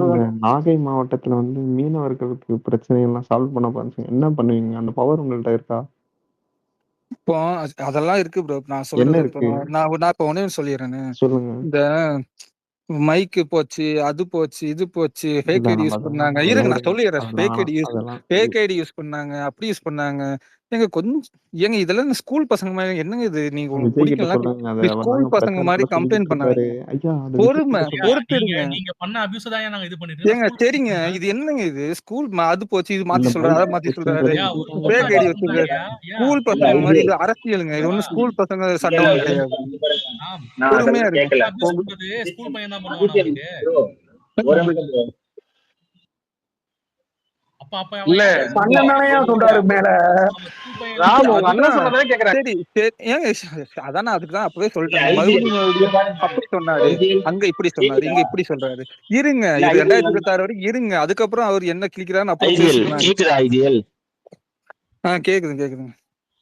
இந்த நாகை மாவட்டத்துல வந்து மீனவர்களுக்கு பிரச்சனையெல்லாம் சால்வ் பண்ண பாருங்க. என்ன பண்ணுவீங்க? அந்த பவர் உங்கள்ட்ட இருக்கா? இப்போ அதெல்லாம் இருக்கு ப்ரோ. நான் என்ன சொல்றது இருக்கு? நான் இப்ப ஒண்ணே ஒண்ணு சொல்லிடுறேன்னு. சொல்லுங்க. இந்த மைக்கு போச்சு, அது போச்சு, இது போச்சு, ஃபேக் ஐடி யூஸ் பண்ணாங்க. இருங்க நான் சொல்லிடுறேன். ஃபேக் ஐடி யூஸ் பண்ணாங்க, அப்படி யூஸ் பண்ணாங்க. ஏங்க இதெல்லாம் ஸ்கூல் பசங்க மாதிரி என்னங்க இது? நீங்க உங்களுக்கு விஜய் கிட்ட பிடிக்கலாம். சொல்லுங்க. அத இப்படி அவர் ஸ்கூல் தாங்க பசங்க மாதிரி பிரச்சாரத்துல கம்ப்ளைண்ட் சொல்லிக்கிட்டு இருக்காரு. பண்ணாதீங்க. ஐயா அது பொறுமை, விஜய் கிட்ட பொறுத்திருங்க. நீங்க பண்ண அபியூஸ் தான் நாங்க இது பண்ணிட்டு ஏங்க சரிங்க. இது என்னங்க இது? ஸ்கூல் அது போச்சு, இது மாத்தி இந்த சொல்றாரு, அதை பைக் மாத்தி சொல்றாரு. வச்சுன்றது ஃபேக் ஐடி வச்சிருக்காரு. ஸ்கூல் பசங்க மாதிரி இது அரசியலுங்க. இது ஒன்றும் ஸ்கூல் பசங்க சட்டம் ஒன்றும் கிடையாது. பொறுமையா இருங்க. ஸ்கூல் பையன் தான் பண்ணுவாங்க. இல்ல பண்ணனாலயா சொல்றாரு மேல. ராம் உங்க அண்ணன் சொன்னதே கேக்குறேன். சரி ஏங்க அதான் நான் அதுக்குதான் அப்பவே சொல்லிட்டேன். மறுபடியும் அப்படி சொன்னாரு, அங்க இப்படி சொன்னாரு, இங்க இப்படி சொல்றாரு. இருங்க, இது 2026 வரைக்கும் இருங்க. அதுக்கப்புறம் அவர் என்ன கிளிக்கிறான்னு அப்புறம் கேக்குதுங்க.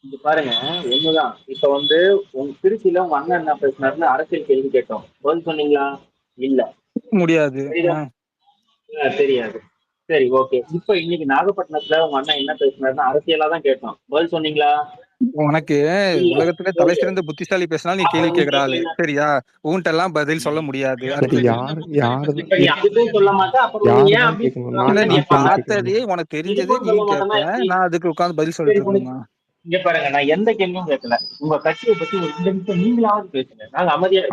இங்க பாருங்க, ஒண்ணுதான். இப்ப வந்து உங்க திருச்சியில உங்க அண்ணன் என்ன பேசினாருன்னு அரசியல் கேள்வி கேட்டோம். பதில் சொன்னீங்களா? இல்ல, முடியாது, தெரியாது. சரி, ஓகே. இப்ப இன்னைக்கு நாகப்பட்டினத்துல உங்க அண்ணன் என்ன பேசினாருன்னு அரசியலா தான் கேட்டோம். பதில் சொன்னீங்களா? உனக்கு உலகத்துல தலை சிறந்த புத்திசாலி பேசினாலும் நீ கேள்வி கேட்கிற ஆளு, சரியா? உன்கிட்ட எல்லாம் பதில் சொல்ல முடியாது. நீ பார்த்ததே உனக்கு தெரிஞ்சதே நீ கேட்ப, நான் அதுக்கு உட்கார்ந்து பதில் சொல்லிட்டு இருக்கேன். இங்க பாருங்க, நான் எந்த கேள்வியும் கேட்கல. உங்க கட்சியை பத்தி ஒரு 2 நிமிஷம் நீங்களாவது பேசுங்க. நாங்க அமைதியா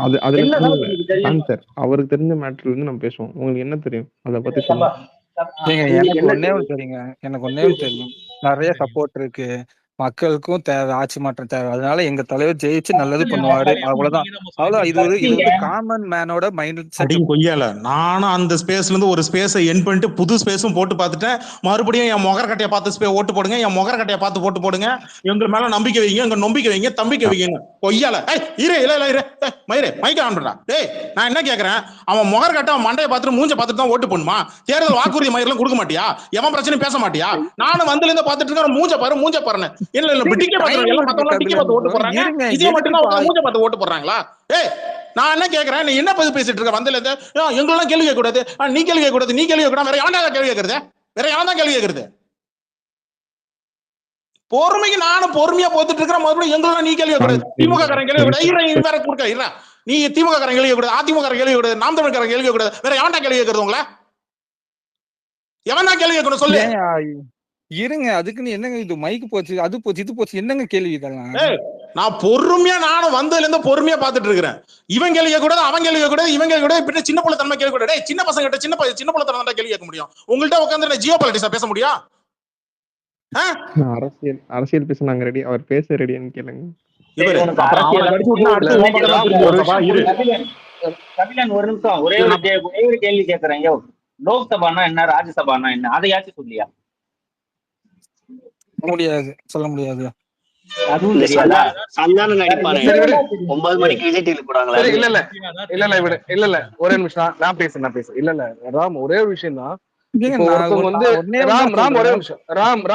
அவருக்கு தெரிஞ்ச மேட்டர்ல இருந்து நம்ம பேசுவோம். உங்களுக்கு என்ன தெரியும் அதை பத்தி சொல்லுங்க. எனக்கு ஒன்னே ஒண்ணு தெரியுங்க. எனக்கு ஒன்னே ஒண்ணு தெரியும். நிறைய சப்போர்ட் இருக்கு. மக்களுக்கும் தேவை, ஆட்சி மாற்றம் தேவை. அதனால எங்க தலைவர் ஜெயிச்சு நல்லது பண்ணுவாரு. அவ்வளவுதான். அவ்வளவு இது வந்து காமன் மேனோட மைண்ட் செட். கொய்யால நானும் அந்த ஸ்பேஸ்ல இருந்து ஒரு ஸ்பேஸை என் பண்ணிட்டு புது ஸ்பேஸும் போட்டு பார்த்துட்டேன். மறுபடியும் என் முகர் கட்டையை பார்த்து ஓட்டு போடுங்க, என் முகர் கட்டையை பார்த்து போட்டு போடுங்க. எங்க மேல நம்பிக்கை வைங்க, எங்க நம்பிக்கை வைங்க, தம்பிக்கை வைங்க. கொய்யால மயிரே மைக்க ஆண்டுடா. டேய் நான் என்ன கேக்குறேன், அவன் முகர் கட்டை அவன் மண்டையை பார்த்துட்டு மூஞ்ச பார்த்துட்டு தான் ஓட்டு பண்ணுமா? தேர்தல் வாக்குறுதி மயிரெல்லாம் கொடுக்க மாட்டியா? எவன் பிரச்சனையும் பேச மாட்டியா? நானும் வந்ததுல இருந்து பார்த்துட்டு இருக்கேன். மூஞ்ச பாருன்னு இல்ல டிக்கெட் பார்த்து ஓட்டு போடுறாங்க. இதே மட்டும் மூஞ்ச பார்த்து ஓட்டு போடுறாங்களா? ஏய் நான் என்ன கேக்குறேன், நீ என்ன பதில் பேசிட்டு இருக்க? வந்ததுல இருந்து எங்களெல்லாம் கேள்வி கேட்க கூடாது, நீ கேள்வி கேட்க கூடாது, நீ கேள்வி கேட்க கூடாது. வேற எவன் கேள்வி கேட்கறது? வேற எவன் தான் கேள்வி கேட்கறது? பொறுமைக்கு நானும் பொறுமையா போத்துட்டு இருக்கிறேன். மறுபடியும் எங்களெல்லாம் நீ கேள்வி கூடாது, திமுக காரன் கேள்வி கூடாது. வேற கொடுக்க இல்ல, நீ திமுக காரன் கேள்வி கூடாது, அதிமுக காரன் கேள்வி கூடாது, நாம் தமிழ் காரன் கேள்வி கூடாது. வேற எவன் தான் கேள்வி கேட்கறது? உங்களை எவன் தான் கேள்வி கேட்கணும் சொல்லு. இருங்க, அதுக்குன்னு என்னங்க இது மைக்கு போச்சு, அது போச்சு, இது போச்சு, என்னங்க கேள்வி இதெல்லாம்? நான் பொறுமையா நானும் வந்ததுல இருந்து பொறுமையா பாத்துட்டு இருக்கிறேன். இவன் கேள்வி கேட்க கூடாது, அவன் கேள்வி கேட்க கூடாது, இவன் கேள்வி கூடாது. இப்படி சின்ன பிள்ளை தன்மை கேள்வி கூடாது. சின்ன பசங்க கிட்ட சின்ன பிள்ளை தன்மை கேள்வி கேட்க முடியும். உங்கள்கிட்ட உட்காந்து ஜியோ பாலிட்டிக்ஸா பேச முடியும்? அரசியல் பேச நாங்க ரெடி. அவர் பேச ரெடியான்னு கேளுங்க. கபிலன் ஒரு நிமிஷம், ஒரே ஒரு கேள்வி கேட்கறேன். லோக்சபானா என்ன, ராஜ்யசபானா என்ன, அதையாச்சும் சொல்லியா? முடியாது, சொல்ல முடியாது. அதுவும் தெரியாதா? இல்ல ஒரே நிமிஷம் நான் பேசுறேன். இல்ல ராம் ஒரே ஒரு விஷயம் தான்.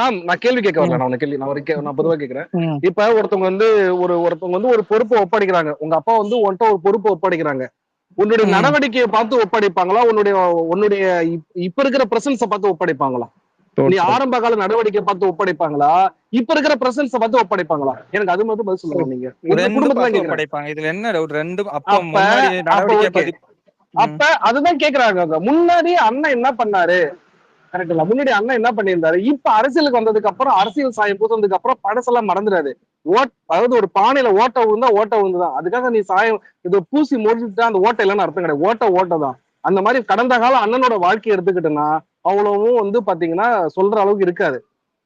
ராம் நான் கேள்வி கேட்க வரல. நான் பொதுவா கேக்குறேன். இப்ப ஒருத்தவங்க வந்து ஒரு பொறுப்பை ஒப்படைக்கிறாங்க. உங்க அப்பா வந்து உன்கிட்ட ஒரு பொறுப்பை ஒப்படைக்கிறாங்க. உன்னுடைய நடவடிக்கையை பார்த்து ஒப்படைப்பாங்களா, உன்னுடைய இப்ப இருக்கிற பிரசன்ஸை பார்த்து ஒப்படைப்பாங்களா? நீ ஆரம்ப கால நடவடிக்கை பார்த்து ஒப்படைப்பாங்களா, இப்ப இருக்கிற பிரசன்ஸை பார்த்து ஒப்படைப்பாங்களா? எனக்கு அது மட்டும் பதில் சொல்லுங்க. நீங்க இதுல என்ன ரெண்டு அப்ப அதுதான் கேக்குறாங்க. முன்னாடி அண்ணன் என்ன பண்ணாரு? கரெக்டுங்களா? முன்னாடி அண்ணன் என்ன பண்ணியிருந்தாரு? இப்ப அரசியலுக்கு வந்ததுக்கு அப்புறம், அரசியல் சாயம் பூசதுக்கு அப்புறம் பழசெல்லாம் மறந்துடாது. அதாவது ஒரு பானையில ஓட்ட விழுந்துதான். அதுக்காக நீ சாயம் இது பூசி முடிச்சுட்டா அந்த ஓட்டை இல்லைன்னு அர்த்தம் கிடையாது. ஓட்டதான். அந்த மாதிரி கடந்த கால அண்ணனோட வாழ்க்கையை எடுத்துக்கிட்டோம்னா அவ்வளவும் வந்து பாத்தீங்கன்னா சொல்ற அளவுக்கு இருக்காது.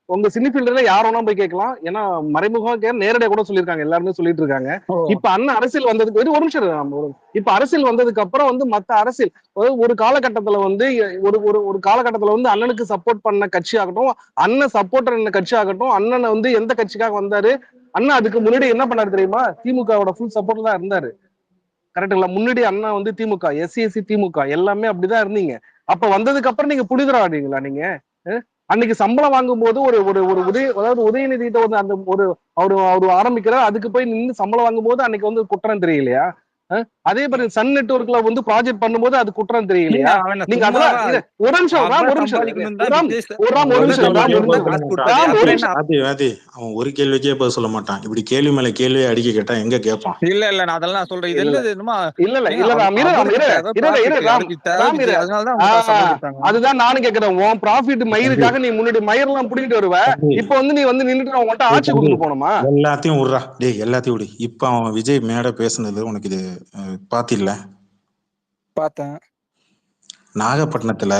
உங்க சினிஃபீல்டுல யாரோனா போய் கேட்கலாம். ஏன்னா மறைமுகமா நேரடியா கூட சொல்லியிருக்காங்க, எல்லாருமே சொல்லிட்டு இருக்காங்க. இப்ப அண்ணன் அரசியல் வந்ததுக்கு ஒரு நிமிஷம், இப்ப அரசியல் வந்ததுக்கு அப்புறம் வந்து மத்த அரசியல் ஒரு காலகட்டத்துல வந்து ஒரு காலகட்டத்துல வந்து அண்ணனுக்கு சப்போர்ட் பண்ண கட்சி ஆகட்டும், அண்ணன் சப்போர்ட்டர் என்ன கட்சி ஆகட்டும், அண்ணனை வந்து எந்த கட்சிக்காக வந்தாரு, அண்ணன் அதுக்கு முன்னாடி என்ன பண்ணாரு தெரியுமா? திமுகவோட ஃபுல் சப்போர்ட் தான் இருந்தாரு. கரெக்டுங்களா? முன்னாடி அண்ணா வந்து திமுக, எஸ்சி திமுக எல்லாமே அப்படிதான் இருந்தீங்க. அப்ப வந்ததுக்கு அப்புறம் நீங்க புனிதராடுவீங்களா? நீங்க அன்னைக்கு சம்பளம் வாங்கும் போது அதாவது உதயநிதிட்ட வந்து அந்த அவரு ஆரம்பிக்கிறார், அதுக்கு போய் நின்று சம்பளம் வாங்கும் போது அன்னைக்கு வந்து குற்றம் தெரியலையா? அதே மாதிரி சன் நெட்வொர்க்ல வந்து ப்ராஜெக்ட் பண்ணும்போது அது குற்றம் தெரியலையா? நீங்க அதெல்லாம் ஒரு நிமிஷம் அவன் ஒரு கேள்விக்கே பதில் சொல்ல மாட்டான். இப்படி கேள்வி மேல கேள்வி அடிக்க கேட்டா எங்க கேட்பான்? இல்ல நான் அதெல்லாம் சொல்றேன். இது அதுதான் நானும் கேக்குறேன். உன் ப்ராஃபிட் மயிருக்காக நீ முன்னாடி மயிரெல்லாம் புடிங்கிட்டு வருவ, இப்ப வந்து நீ வந்து நின்னுட்டு உன்கிட்ட ஆட்சி கொடுக்க போனோமா? எல்லாத்தையும் விடுறா டேய், எல்லாத்தையும் விடு. இப்ப அவன் விஜய் மேட பேசுனது உனக்கு இது பாத்தில்ல? பார்த்தேன். நாகப்பட்டினத்துல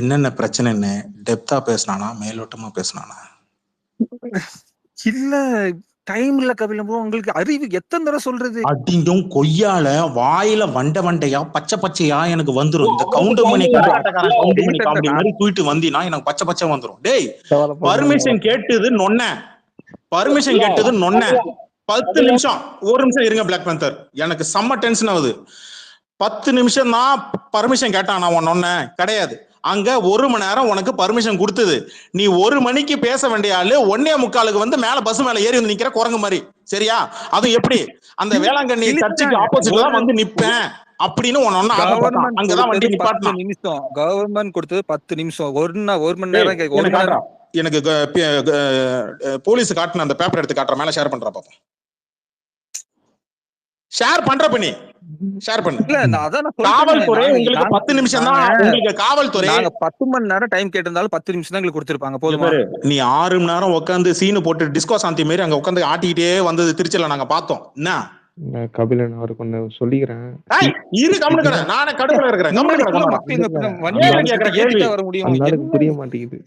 என்னென்ன பிரச்சனைன்னு டெப்தா பேசினானா மேலோட்டமா பேசினானா? இல்ல டைம் இல்ல கபில ப்ரோ, உங்களுக்கு அறிவு எத்தனை தடவை சொல்றது? அடிங்கும் கொய்யால வாயில வண்டையா பச்சையா எனக்கு வந்துரும். இந்த கவுண்டமணி கவுண்டமணி காமெடி மாதிரி தூக்கிட்டு வந்தீனா எனக்கு பச்சை வந்துரும். டேய், பர்மிஷன் கேட்டது நொன்ன, பர்மிஷன் கேட்டது நொன்ன. 10 நிமிஷம், ஒரு நிமிஷம் இருங்க பிளாக் பேந்தர், எனக்கு செம்ம டென்ஷன் ஆகுது. 10 நிமிஷம் தான் பர்மிஷன் கேட்டான். நான் ஒன்ன கிடையாது. அங்க 1 மணி நேரம் உனக்கு பர்மிஷன் கொடுத்தது. நீ 1 மணிக்கு பேச வேண்டிய ஆளு 1:45 வந்து மேல பஸ் மேல ஏறி வந்து நிக்கிற குரங்கு மாதிரி. சரியா? அது எப்படி அந்த வேளாங்கண்ணி சர்ச்சுக்கு ஆப்போசிட்ல வந்து நிப்பேன் அப்படின்னு அங்கதான் வண்டி நிப்பாட்டணும். நிமிஷம் கவர்மெண்ட் கொடுத்தது 10 நிமிஷம். 1 மணி நேரம். எனக்கு போலீஸ் காட்டின அந்த பேப்பர் எடுத்து காட்டுற, மேல ஷேர் பண்ற பாப்போம். ஷேர் பண்ற பண்ணி ஷேர் பண்ணு. காவல்துறை உங்களுக்கு 10 நிமிஷம் தான். உங்களுக்கு காவல்துறை 10 மணி நேரம் டைம் கேட்டிருந்தாலும் 10 நிமிஷம் தான் உங்களுக்கு கொடுத்திருப்பாங்க. போதுமா? நீ 6 மணி நேரம் உட்காந்து சீனு போட்டு டிஸ்கோ சாந்தி மாதிரி அங்க உட்காந்து ஆட்டிக்கிட்டே வந்தது திருச்சியில நாங்க பார்த்தோம். என்ன கபிலன் அவருக்கு ஒண்ணு சொல்லிக்கிறேன். நானே கடுப்புல இருக்கிறேன். புரிய மாட்டேங்குது.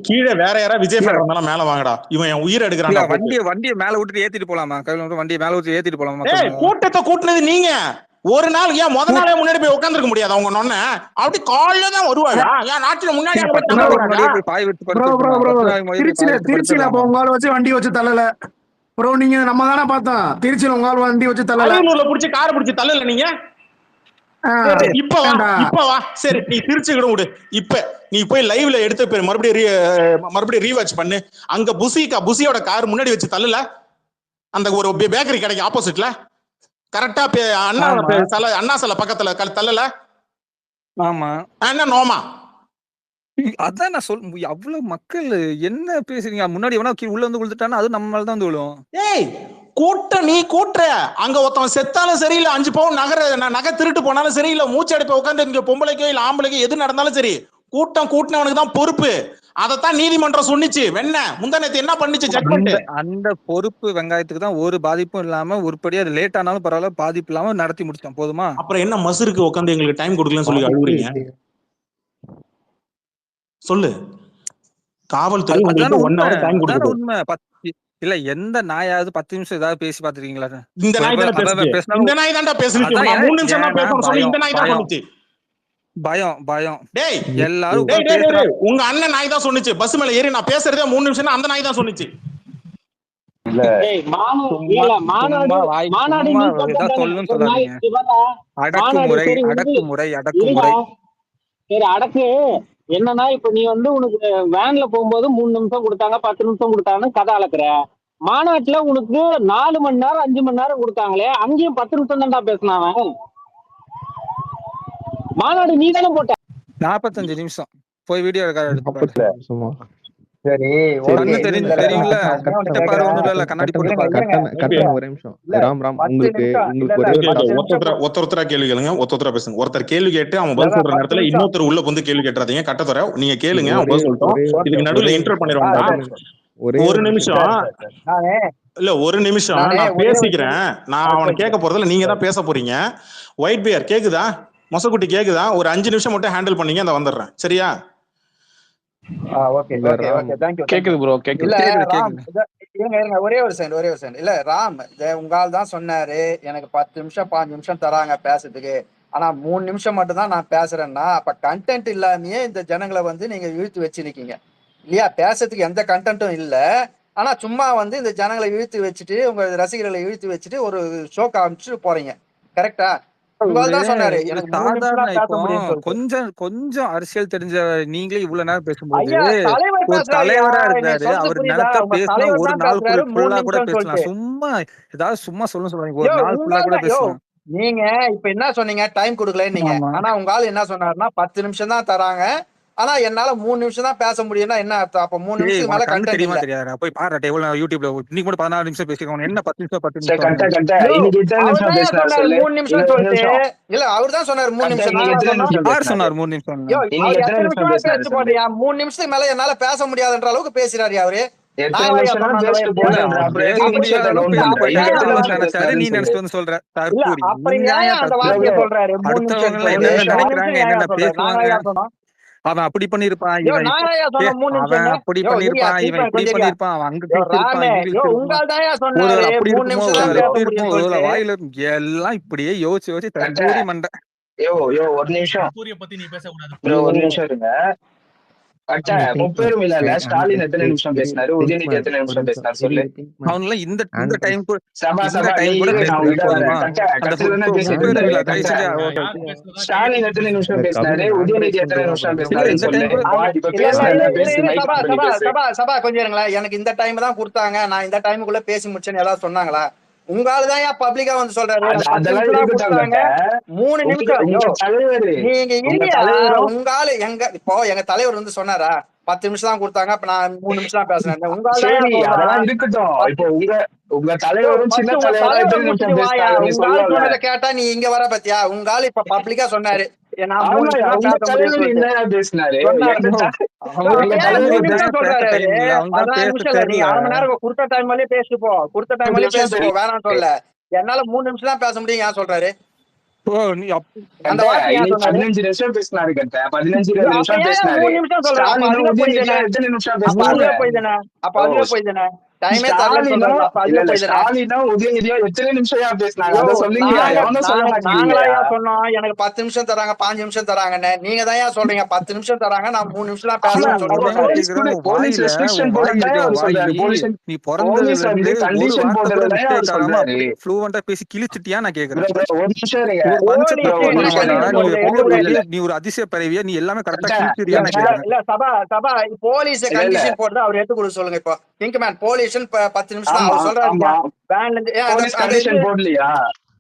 கீழே வேற யாராவது விஜய் இருந்தாலும் மேல வாங்கடா, இவன் என் உயிரை எடுக்கிறான். வண்டியை மேல விட்டு ஏத்திட்டு போலாமா? வண்டியை மேல விட்டு ஏத்திட்டு போலாமா? கூட்டத்தை கூட்டினது நீங்க. ஒரு நாள் ஏன் முத நாளே முன்னாடி போய் உட்காந்துருக்க முடியாது? அவங்க நொன்ன அப்படி காலையில தான் வருவாங்க. ஏன் நாட்டுல முன்னாடி திருச்சியில உங்களால வச்சு வண்டி வச்சு தள்ளல ப்ரோ. நீங்க நம்ம தானே பார்த்தோம் திருச்சியில உங்களால வண்டி வச்சு தள்ளல, புடிச்சு காரை பிடிச்சி தள்ளல நீங்க. இப்ப வா சரி, நீ திருச்சி கூட விடு. இப்ப நீ போய் லைவ்ல எடுத்து போய் மறுபடியும் ரீவாட்ச் பண்ணு. அங்க புசியோட கார் முன்னாடி வச்சு தள்ளல, அந்த ஒரு பேக்கரி கடைக்கு ஆப்போசிட்ல கரெக்டா அண்ணா சிலை பக்கத்துல தள்ளல. ஆமா, என்ன நோமா? அதான் நான் அவ்வளவு மக்கள் என்ன பேசுறீங்க? முன்னாடி எவனா உள்ள வந்து விழுந்துட்டானா அது நம்ம மேலதான் வந்து விழும். ஏய், நீ கூட்டுற. அங்க ஒருத்தவன் செத்தாலும் சரியில்லை, 5 பவுன் நகை திருட்டு போனாலும் சரியில்லை, மூச்சடைப்ப உட்காந்து இங்க பொம்பளைக்கோ இல்ல ஆம்பளைக்கோ எது நடந்தாலும் சரி, கூட்டினவனுக்கு தான் பொறுப்பு. அதத்தான் நீதிமன்றம் சொன்னிச்சு. முந்தானத்து என்ன பண்ணிச்சு ஜட்மெண்ட்? அந்த பொறுப்பு வெங்காயத்துக்கு தான் ஒரு பாதிப்பும் இல்லாம உருப்படியா அது லேட் ஆனாலும் பரவாயில்ல, பாதிப்பு இல்லாம நடத்தி முடிச்சிட்டோம். போதுமா? அப்புறம் என்ன மசுருக்கு உட்காந்து எங்களுக்கு டைம் கொடுக்கலன்னு சொல்லி அழுகுறீங்க? சொல்லு. காவல்துறை உங்களுக்கு 1 hour டைம் கொடுக்குது. உண்மை. இல்ல எந்த நாயாவது 10 நிமிஷம் ஏதாவது பேசி பாத்துருக்கீங்களா? இந்த நாய் தான் பேசுச்சு. 3 நிமிஷம் தான் பேசணும் சொல்லி இந்த நாய் தான் சொன்னுச்சு. பயம். டேய், எல்லாரும் உங்க அண்ணன் நாய் தான் சொன்னுச்சு. பஸ் மேல ஏறி நான் பேசுறதே 3 நிமிஷம் அந்த நாய் தான் சொன்னுச்சு. அடக்கு என்னன்னா, இப்ப நீ வந்து உனக்கு வேன்ல போகும்போது 3 நிமிஷம் கொடுத்தாங்க, 10 நிமிஷம் கொடுத்தாங்கன்னு கதை அளக்குற. மாநாட்டுல உனக்கு 4 மணி நேரம் 5 மணி நேரம் கொடுத்தாங்களே, அங்கேயும் 10 நிமிஷம் தான்டா பேசினாவன். மாநாடு நீ தானே போட்ட. 45 நிமிஷம் போய் வீடியோ எடுத்து சரி, ஒருத்தரா கேள்வி கேளுங்க, ஒருத்தரா பேசுங்க. ஒருத்தர் கேள்வி கேட்டு அவன் பதில் சொல்ற நேரத்துல இன்னொருத்தர் உள்ள வந்து கேள்வி கேட்டுறாதீங்க. கட்டத்தர நீங்க கேளுங்க, அவன் பதில் சொல்லிட்டோம். இதுக்கு நடுவுல இன்டர் பண்ணிடுவாங்க. ஒரு நிமிஷம் இல்ல, ஒரு நிமிஷம் நான் பேசிக்கிறேன். நான் அவனை கேட்க போறதுல நீங்க தான் பேச போறீங்க. ஒயிட் பியர் கேக்குதா? மொசக்குட்டி கேக்குதா? ஒரு 5 நிமிஷம் மட்டும் ஹேண்டில் பண்ணீங்க, அந்த வந்துடுறேன். சரியா? கேக்குது ப்ரோ, கேக்குது. ஒரே ஒரு செகண்ட். இல்ல ராம், உங்களால் தான் சொன்னாரு எனக்கு 10 நிமிஷம் 5 நிமிஷம் தராங்க பேசுறதுக்கு, ஆனா 3 நிமிஷம் மட்டும் தான் நான் பேசுறேன்னா, அப்ப கண்டென்ட் இல்லாமயே இந்த ஜனங்களை வந்து நீங்க இழுத்து வச்சிருக்கீங்க இல்லையா? பேசுறதுக்கு எந்த கண்டென்ட்டும் இல்ல, ஆனா சும்மா வந்து இந்த ஜனங்களை இழுத்து வச்சுட்டு, உங்க ரசிகர்களை இழுத்து வச்சுட்டு ஒரு ஷோ காமிச்சுட்டு போறீங்க. கரெக்டா? உங்களால தான் சொன்னாரு ஒரு எனக்கு 3 நிமிஷம் சாதாரண தான் பேச இப்போ முடியும்னு சொல்லிட்டு. கொஞ்சம் அரசியல் தெரிஞ்ச நீங்களே இவ்வளவு நேரம் பேசும்போது ஐயா தலைவர் ஒரு பேசுறாருயா, தலைவரா என்னை இருந்தாரு. சொல்றது அவர் புரியுதா? நினைச்சா உங்க பேசினா தலைவர் ஒரு தான் நாள் பேசுறாரு 3 ஃபுல்லா கூட நிமிஷம்னு பேசலாம். சொல்லிட்டு. சும்மா ஏதாவது சும்மா சொல்லுவாங்க. ஒரு யோ நாள் ஃபுல்லா கூட உங்களால யோ பேசலாம். நீங்க இப்ப என்ன சொன்னீங்க? டைம் கொடுக்கலன்னீங்க. ஆமா. ஆனா உங்க ஆளு என்ன சொன்னாருன்னா 10 நிமிஷம் தான் தராங்க. ஆனா என்னால 3 நிமிஷம் தான் பேச முடியும்னா என்ன அர்த்தம்? அப்ப 3 ஏய் நிமிஷத்துக்கு மேல உனக்கு கண்ணு கண்டென்ட் தெரியுமா இல்ல. தெரியாதா? போய் பாரு எவ்வளவு யூடியூப்ல இன்னைக்கு கூட 16 நிமிஷம் பேசிருக்கோம். என்ன 10 நிமிஷம் சரி கரெக்டா கரெக்டா யோ இன்னைக்கு எத்தனை அவர் நிமிஷம் தான் பேசினாரு சொன்னாரு சொல்லு. 3 நிமிஷம் இன்னொரு சொல்லிட்டு. நிமிஷம் இல்ல அவர் தான் சொன்னாரு 3 கரெக்டா நிமிஷம். இன்னைக்கு நாங்களா எத்தனை சொன்னோம்? நிமிஷம் யார் பேசினாரு? சொன்னார் 3 நிமிஷம்? யோ இன்னைக்கு அவர் எத்தனை எத்தனை நிமிஷம் நிமிஷமா பேசினாரு பேசிட்டு சொல்லு. போறியா? 3 நிமிஷத்துக்கு மேல என்னால பேச முடியாதுன்ற அளவுக்கு பேசுறாரு அவரு. எத்தனை நாங்களா நிமிஷம்னா சொன்னோம் அந்த பேசிட்டு போல. இல்ல போறேன். அவர் அப்புறம் பேச எதுக்கு அப்படி முடியாத நிமிஷத்தை அளவுக்கு கவுண்ட் பேசிட்டு பண்ற? போயிட்டாரு. இன்னைக்கு எத்தனை எத்தனை நிமிஷம் நிமிஷம் நினைச்சாரு? நீ பேசினாருன்னு சொல்லு. நினைச்சிட்டு வந்து சொல்ற இல்ல தற்கூரி. அப்புறம் நீ ஏன் ஏன் அந்த தற்கூரி? வார்த்தையை bro, சொல்றாரு? 3 நிமிஷம் அடுத்தவங்க எல்லாம் ஒரு சொல்லிட்டு. என்னென்ன நிமிஷம் 3 நினைக்கிறாங்க, நிமிஷம் ஏன் என்னென்ன சொல்றாரு? நாங்களா பேசுவாங்க. சொன்னோம்? அவன் அப்படி பண்ணிருப்பான், யோ இவன் நாங்களா ஏ சொன்னோம் 3 அவன் நிமிஷம். அப்படி யோ இருயா பண்ணிருப்பான், இவன் திருப்பி இப்படி கொஞ்சம் பண்ணிருப்பான், அவன் அங்க யோ கிழிச்சிருப்பான், ராமே இங்க யோ கிழிச்சிருப்பான். உங்கள் தான் ஒரு சொன்னாரு வேளை அப்படி 3 இருக்குமோ, நிமிஷம் ஒரு தான் வேளை பேச இப்படி இருக்குமோ, முடியும்னு ஒரு வேளை சொல்லிட்டு. வாயில எல்லாம் இப்படியே யோசிச்சு கரெக்டா தற்கூரி மண்டை. யோ ஒரு நிமிஷம் சூரிய பத்தி நீ பேசக்கூடாது. bro, ஒரு நிமிஷம் இருங்க. கரெக்டா முப்பெரும் விழால ஸ்டாலின் எத்தனை நிமிஷம் பேசினாரு? உதயநிதி எத்தனை நிமிஷம் பேசினாரு சொல்லு. அவன்லாம் இந்த இந்த டைம் கூட சபா இந்த சபா நீ டைம் கூட இரு, நான் பேசல உங்ககிட்ட போதுமா? வரேன். கரெக்டா அந்த கடைசியில தானே பேசிட்டு முப்பேறு இருந்தாரு. விழா தயவு கரெக்டா செஞ்சு யார் பேசுறதா ஸ்டாலின் எத்தனை நிமிஷம் பேசினாரு? உதயநிதி எத்தனை நிமிஷம் இல்ல பேசினாரு இந்த சொல்லு. டைம் கூட இப்ப இல்ல இல்ல பேசுறேன், இரு பேசு, இரு மைக் சபா பண்ணி சபா பேசு. சபா சபா கொஞ்சம் இருங்களேன். எனக்கு இந்த டைம் தான் கொடுத்தாங்க, நான் இந்த டைமுக்குள்ள பேசி முடிச்சேன்னு ஏதாவது சொன்னாங்களா? உங்க ஆளு தான் ஏன் பப்ளிக்கா வந்து சொல்றாரு எனக்கு 10 அதெல்லாம் நிமிஷம் தான் இருக்கட்டும் கொடுத்தாங்க, கட்ட. 3 நிமிஷம். உங்க யோ தலைவர் நீங்க உங்க இல்லையா? தலைவரும் உங்க ஆளு இப்போ எங்க தலைவர் வந்து சொன்னாரா 10 நிமிஷம் தான் கொடுத்தாங்க, அப்ப நான் 3 நிமிஷம் தான் பேசுறேன். உங்க ஆளு தான் சரி சொல்றான். அதெல்லாம் இருக்கட்டும். இப்போ உங்க யோ தலைவரும் சின்ன ஃபர்ஸ்ட் உங்க தலைவரும் தலைவரை எத்தனை முடிச்சிட்டு நிமிஷம் வாயா. பேசினாரு நீ உங்க ஆளு சொல்லல. சொன்னதை கேட்டா நீ இங்க வர பத்தியா? உங்க ஆளு இப்ப பப்ளிக்கா சொன்னாரு நான் 3 ஆமாயா நிமிஷம் உங்க தான் பேச முடியும்னு தலைவர் சொல்லிட்டு என்ன பேசினாரு? சொன்னாரு. எங்க அவருக்கு ஏன் தலைவர் 3 பேச நிமிஷம் சொல்றாரு பேச அவரு? டைம் இல்ல. அவன் தான் 16 பேச நிமிஷம் இல்ல, நீ தெரியல. அரை மணி நேரம் கொடுத்த டைம் வரையும் பேசிட்டு போ. கொடுத்த டைம் வரையும் பேசிட்டு போ, வேணாம் சொல்ல. என்னால 3 நிமிஷம் தான் பேச முடியும் ஏன் சொல்றாரு? ஓ நீ அந்த வார்த்தை ஏன் சொன்னாரு? 15 நிமிஷம் பேசினாரு கட்ட. 15 அப்ப 20 நிமிஷம் ஏன் பேசினாரு. 3 நிமிஷம் சொல்றாரு? அப்ப ஸ்டாலினும் அதுவே போய் உதயநிதியும் தானே. எத்தனை நிமிஷம் அப்ப பேசினாங்க? அதுவே போய் தானே. அப்ப அதுவே போய் தானே. டைமே தரலன்னு ஸ்டாலினும் சொல்றாரு. அப்ப இல்ல அதுவே இல்ல போய் தானே. ஸ்டாலினும் உதயநிதியும் எத்தனை நிமிஷம் பேசினாங்க? யோ அத சொல்லுங்க. எவனும் சொல்ல நாங்களா மாட்டேங்கிறீங்க. சொன்னோம் எனக்கு 10 நிமிஷம் தராங்க, 5 நிமிஷம் தராங்கன்னு. நீங்க தான் ஏன் சொல்றீங்க 10 நிமிஷம் தராங்க, நான் 3 நிமிஷம் தான் ஆமா பேசுறேன்னு அப்ப சொல்லிட்டு அவன் சொன்னாரு. கேக்குறான், உன் போலீஸ் வாயில ரெஸ்ட்ரிக்ஷன் உன் வாய் போட்டதான் இருக்க அவர் வாயி சொல்றாரு. நீ போலீஸ் பிறந்ததுல வந்து இருந்து ஒரு கண்டிஷன் வார்த்தை கூட போட்டதான் அவர் மிஸ்டேக் ஆகாம சொல்றாரு. அப்படியே ஃப்ளூவெண்டா பேசி கிழிச்சிட்டியா நான் கேக்குறேன். ஒரு நிமிஷம் இருங்க. ஒரு மனுஷன் போலீஸ் தப்பு ஒரு பண்ண என்ன நிமிஷம் மாட்டானா? இருங்க. நீ கண்டிஷன் bro. போடுது? போகக்கூடிய இல்ல நீ ஒரு அதிசய பிறவியா? நீ எல்லாமே கரெக்டா கரெக்டா. கிழிச்சிட்டியா நான் கேக்குறேன். இல்ல சபா போலீஸ் இல்ல இல்ல கண்டிஷன் போடுறது அவர் எடுத்து கொடுக்க சொல்லுங்க. இப்போ பிங்க் மேன் போலீஸ் 10 நிமிஷம் தான் ஆமா அவர் சொல்றாரு. ஆமா வேன்ல இருந்து போலீஸ் அந்த கண்டிஷன் போடலையா?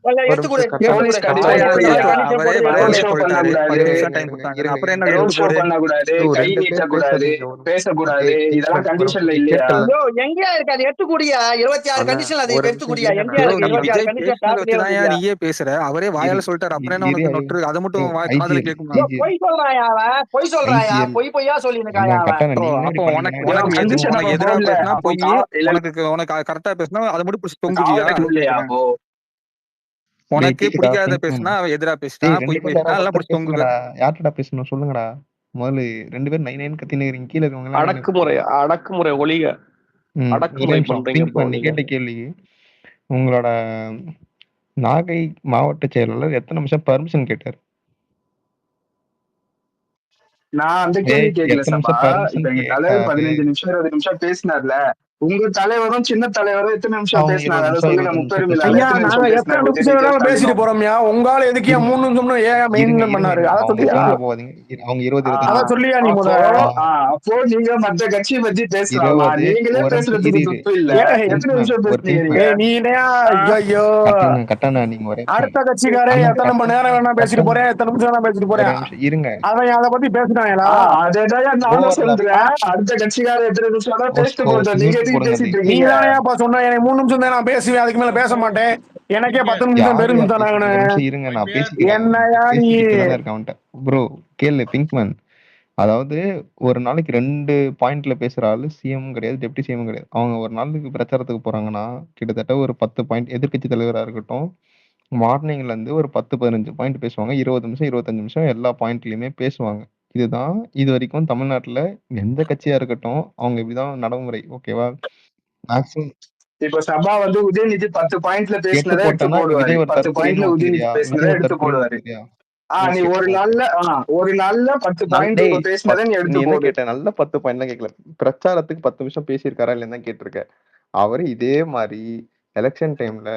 எடுத்து கொடு, எடுத்து போலீஸ் கொடு. கண்டிஷன் அவர் போடலையா? கண்டிஷன் அவரே போட்டு ரோட் வாயாலே ஷோ சொல்லிட்டாரு பண்ணக்கூடாது, 10 நிமிஷம் டைம் கொடுத்தாங்க. அப்புறம் என்ன ரோட் எடுத்து ஷோ போடு. பண்ணக்கூடாது, கை நீட்டக்கூடாது, பேசக்கூடாது, இதெல்லாம் கண்டிஷன்ல இல்லையா? ஐயோ எங்கயா இருக்கு அது? எடுத்து கூடியா 26 கண்டிஷன் அது எடுத்து கூடியா? எங்கயா யோ, இருக்கு நீ 26 விஜய் கண்டிஷன்? பேசுனதை வச்சு பேசிட்டே தான் வந்துயா? நீயே பேசுற. அவரே வாயால சொல்லிட்டாரு. அப்புறம் என்ன உனக்கு நொட்டு? அதை மட்டும் காதுல கேட்குமா? பொய் சொல்றாயா அவன்? பொய் சொல்றாயா? பொய்யா சொல்லி இருக்காயா அவன்? ஓ, அப்போ உனக்கு யோ, உனக்கு condition உனக்கு அப்ப எதிரா போடல. பேசினா அப்போ பொய், இல்ல உனக்கு கரெக்டா பேசினா அதை மட்டும் பிடிச்சி தொங்குவியா? காவல் இல்லையா அப்போ? உனக்கு பிடிக்காத பேசினா அவன் எதிரா பேசினா பொய் பேசினா எல்லாம் பிடிச்சி தொங்குது. யார்கிட்ட பேசணும் சொல்லுங்கடா. முதல்ல 2 பேரும் 9 கத்தினுக்கிறீங்க. கீழே இருக்கவங்க அடக்குமுறை ஒளிக அடக்குமுறை பண்றீங்க இப்போ நீ நீங்க. கேட்ட கேள்வி. உங்களோட நாகை மாவட்ட செயலாளர் எத்தனை நிமிஷம் பர்மிஷன் கேட்டார்? நான் அந்த கேள்வி கேட்கல எத்தனை சபா. நிமிஷம் permission இப்ப எங்க தலைவர் கேட்டாரு? 15 நிமிஷம் 20 நிமிஷம் பேசினார்ல, உங்க தலைவரும் சின்ன தலைவரும் எத்தனை நிமிஷம் அவங்க பேசினாரு? 20 அதை நிமிஷம், சொல்லுங்க. 20 முப்பெரும் நிமிஷம் விழால ஐயா எத்தனை நாங்க நிமிஷம் எத்தனை பேசினாரு நிமிஷம் வேணாலும் உதயநிதி பேசிட்டு ஸ்டாலினும்? போறோம்யா. உங்க ஆளு எதுக்கு 3 நிமிஷம்னு ஏன் மெயின் பண்ணாரு? அதை அவங்க சொல்லியா? தூங்க போகாதீங்க. அவங்க 20 ஆ, 25 அதை சொல்லியா நீ முத? அப்போ நீங்க மத்த கட்சியை பத்தி பேசலாமா? 20 நீங்களே ஒரு நிமிஷம் பேசுறதுக்கு இரு. துப்பு இல்ல. ஏய், எத்தனை நிமிஷம் ஒரு பேசுனீங்க நிமிஷம். நீங்க? நீ என்னையா ஐயோ கட்டானா நீங்க ஒரே அடுத்த கட்சிக்காரே எத்தனை மணி நேரம் வேணா பேசிட்டு போறேன், எத்தனை நிமிஷம் வேணா பேசிட்டு ஒரு போறேன். நிமிஷம் இருங்க. அவன் அதை பத்தி பேசினாங்களா? அதேதான் நானும் சொல்றேன். அடுத்த கட்சிக்காரர் எத்தனை நிமிஷம் தான் பேசிட்டு போட்டோம். நீங்க எதுக்கு பேசிட்டு நீ இருக்கீங்க? தானேப்பா சொன்ன எனக்கு 3 நிமிஷம் தான் நான் பேசுவேன், அதுக்கு மேல பேச மாட்டேன். எனக்கே 10 நிமிஷம் யாரு பெரும் ஒரு தானாங்கன்னு. நிமிஷம் இருங்க, நான் பேசிக்கிறேன். என்னையா நீ? பேசிக்கிட்டு தானே இருக்கேன் அவன்கிட்ட. ப்ரோ கேளு பிங்க்மேன். அதாவது ஒரு நாளைக்கு 2 பாயிண்ட்ல பேசுற ஆளு சிஎம் கிடையாது, டெப்டி சிஎம் கிடையாது. அவங்க ஒரு நாளுக்கு பிரச்சாரத்துக்கு போறாங்கன்னா கிட்டத்தட்ட ஒரு 10 பாயிண்ட் எதிர்க்கட்சி தலைவரா இருக்கட்டும், மார்னிங்ல இருந்து ஒரு 10-15 பாயிண்ட் பேசுவாங்க. 20 நிமிஷம் 25 நிமிஷம் எல்லா பாயிண்ட்லயுமே பேசுவாங்க. இதுதான் இது வரைக்கும் தமிழ்நாட்டுல எந்த கட்சியா இருக்கட்டும் அவங்க இப்படிதான் நடைமுறை. ஓகேவா? மேக்ஸிமம் இப்ப சபா வந்து உதயநிதி 10 பாயிண்ட்ல எட்டு பேசினதை எடுத்து போட்டோம்னா போடுவாரு. விஜய் ஒரு 10 தற்கொலை பாயிண்ட்ல உதயநிதி நோக்கிறியா? பேசினதை விஜய் ஒரு எடுத்து தற்கொலை போடுவாரு. நோக்கிறியா? நீ ஓகே ஒரு நல்ல 10 பாயிண்ட் டேய் பேசினதை நீ நீ எடுத்து என்ன போடு. கேட்ட? நல்ல 10 பாயிண்ட்லாம் கேட்கல. பிரச்சாரத்துக்கு 10 நிமிஷம் பேசியிருக்காரா இல்லைன்னு தான் கேட்டிருக்க. அவரு இதே மாதிரி எலெக்ஷன் டைம்ல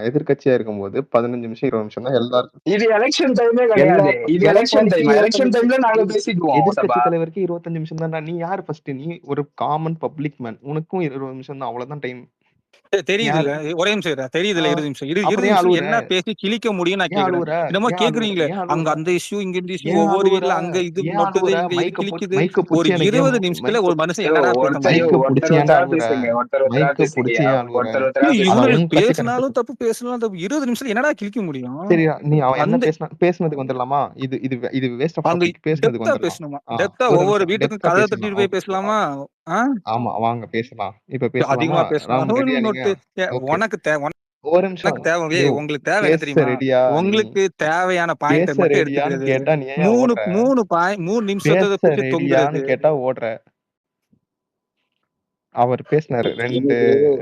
எதிர்க்கட்சியா இருக்கும்போது 15 நிமிஷம் 20 நிமிஷம் தான் எல்லாருக்கும். இது எலெக்ஷன் டைமே கிடையாது. இது எலெக்ஷன் டைம். எலெக்ஷன் டைம்ல நாங்க பேசிக்குவோம் எதிர்க்கட்சி சபா. தலைவருக்கு 25 நிமிஷம் தான்டா. நீ யாரு ஃபர்ஸ்ட்? நீ ஒரு காமன் பப்ளிக் மேன். உனக்கும் 20 நிமிஷம் தான், அவ்வளவுதான் டைம். தெரியுதுல்ல, ஒரே நிமிஷம் இரு. தெரியுதுல்ல, 20 நிமிஷம். 20 அப்புறம் ஏன் நிமிஷம் அழுவுற? என்ன பேசி கிழிக்க முடியும் நான் ஏன் கேக்குறேன். அழுவுற? என்னமோ ஏன் அழுவுற? கேக்குறீங்களே, ஏன் அங்க அழுவுற? அந்த இஷ்யூ இங்க இந்த இஷ்யூ, ஏன் ஒவ்வொரு அழுவுற? வீட்ல அங்க இது ஏன் நொட்டுது, அழுவுற? இங்க இது மைக்க கிழிக்குது. மைக்க ஒரு புடிச்சு எனக்கு 20 நிமிஷத்துல ஒரு மனுஷன் என்னடா பேச முடியும்? மைக்க ஒருத்தர் புடிச்சு ஏன்டா ஒருத்தரா அழுவுற? பேசுங்க. ஒருத்தர் மைக்க புடிச்சு பேசுங்க. ஏன் அழுவுற? ஒருத்தர் இவனுக்கு அவன் கட்சி பேசினாலும் தப்பு, பேசினாலும் தப்பு. 20 நிமிஷத்துல என்னடா கிழிக்க முடியும்? சரி, நீ அவன் என்ன அந்த பேசுனதுக்கு வந்துடலாமா? இது வேஸ்ட் ஆஃப் அங்க டாபிக். பேசுனதுக்கு டெப்தா வந்துடலாம். பேசணுமா? டெப்தா ஒரு ஒவ்வொரு நிமிஷம் வீட்டுக்கும் டெப்தா கதவை பேசலாம். தட்டிட்டு போய் ஓகே, பேசலாமா? ஆமா வாங்க பேசலாம். இப்ப பேசலாமா? அதிகமா பேசலாம். ராம் ரெடியா நீங்க? நோட்டு ஓகே, உனக்கு ஒரு நிமிஷம் எனக்கு தேவை. ப்ரோ. உங்களுக்கு தேவை என்ன பேச தெரியுமா? ரெடியா? நீ உங்களுக்கு தேவையான பாயிண்ட பேச மட்டும் ரெடியான்னு எடுத்துக்கிறது. கேட்டா நீ ஏன் 3 ஓடுற? 3 நிமிஷத்தை பேச பத்தி ரெடியான்னு தொங்குறது. கேட்டா ஓடுற. அவர் பேசினாரு,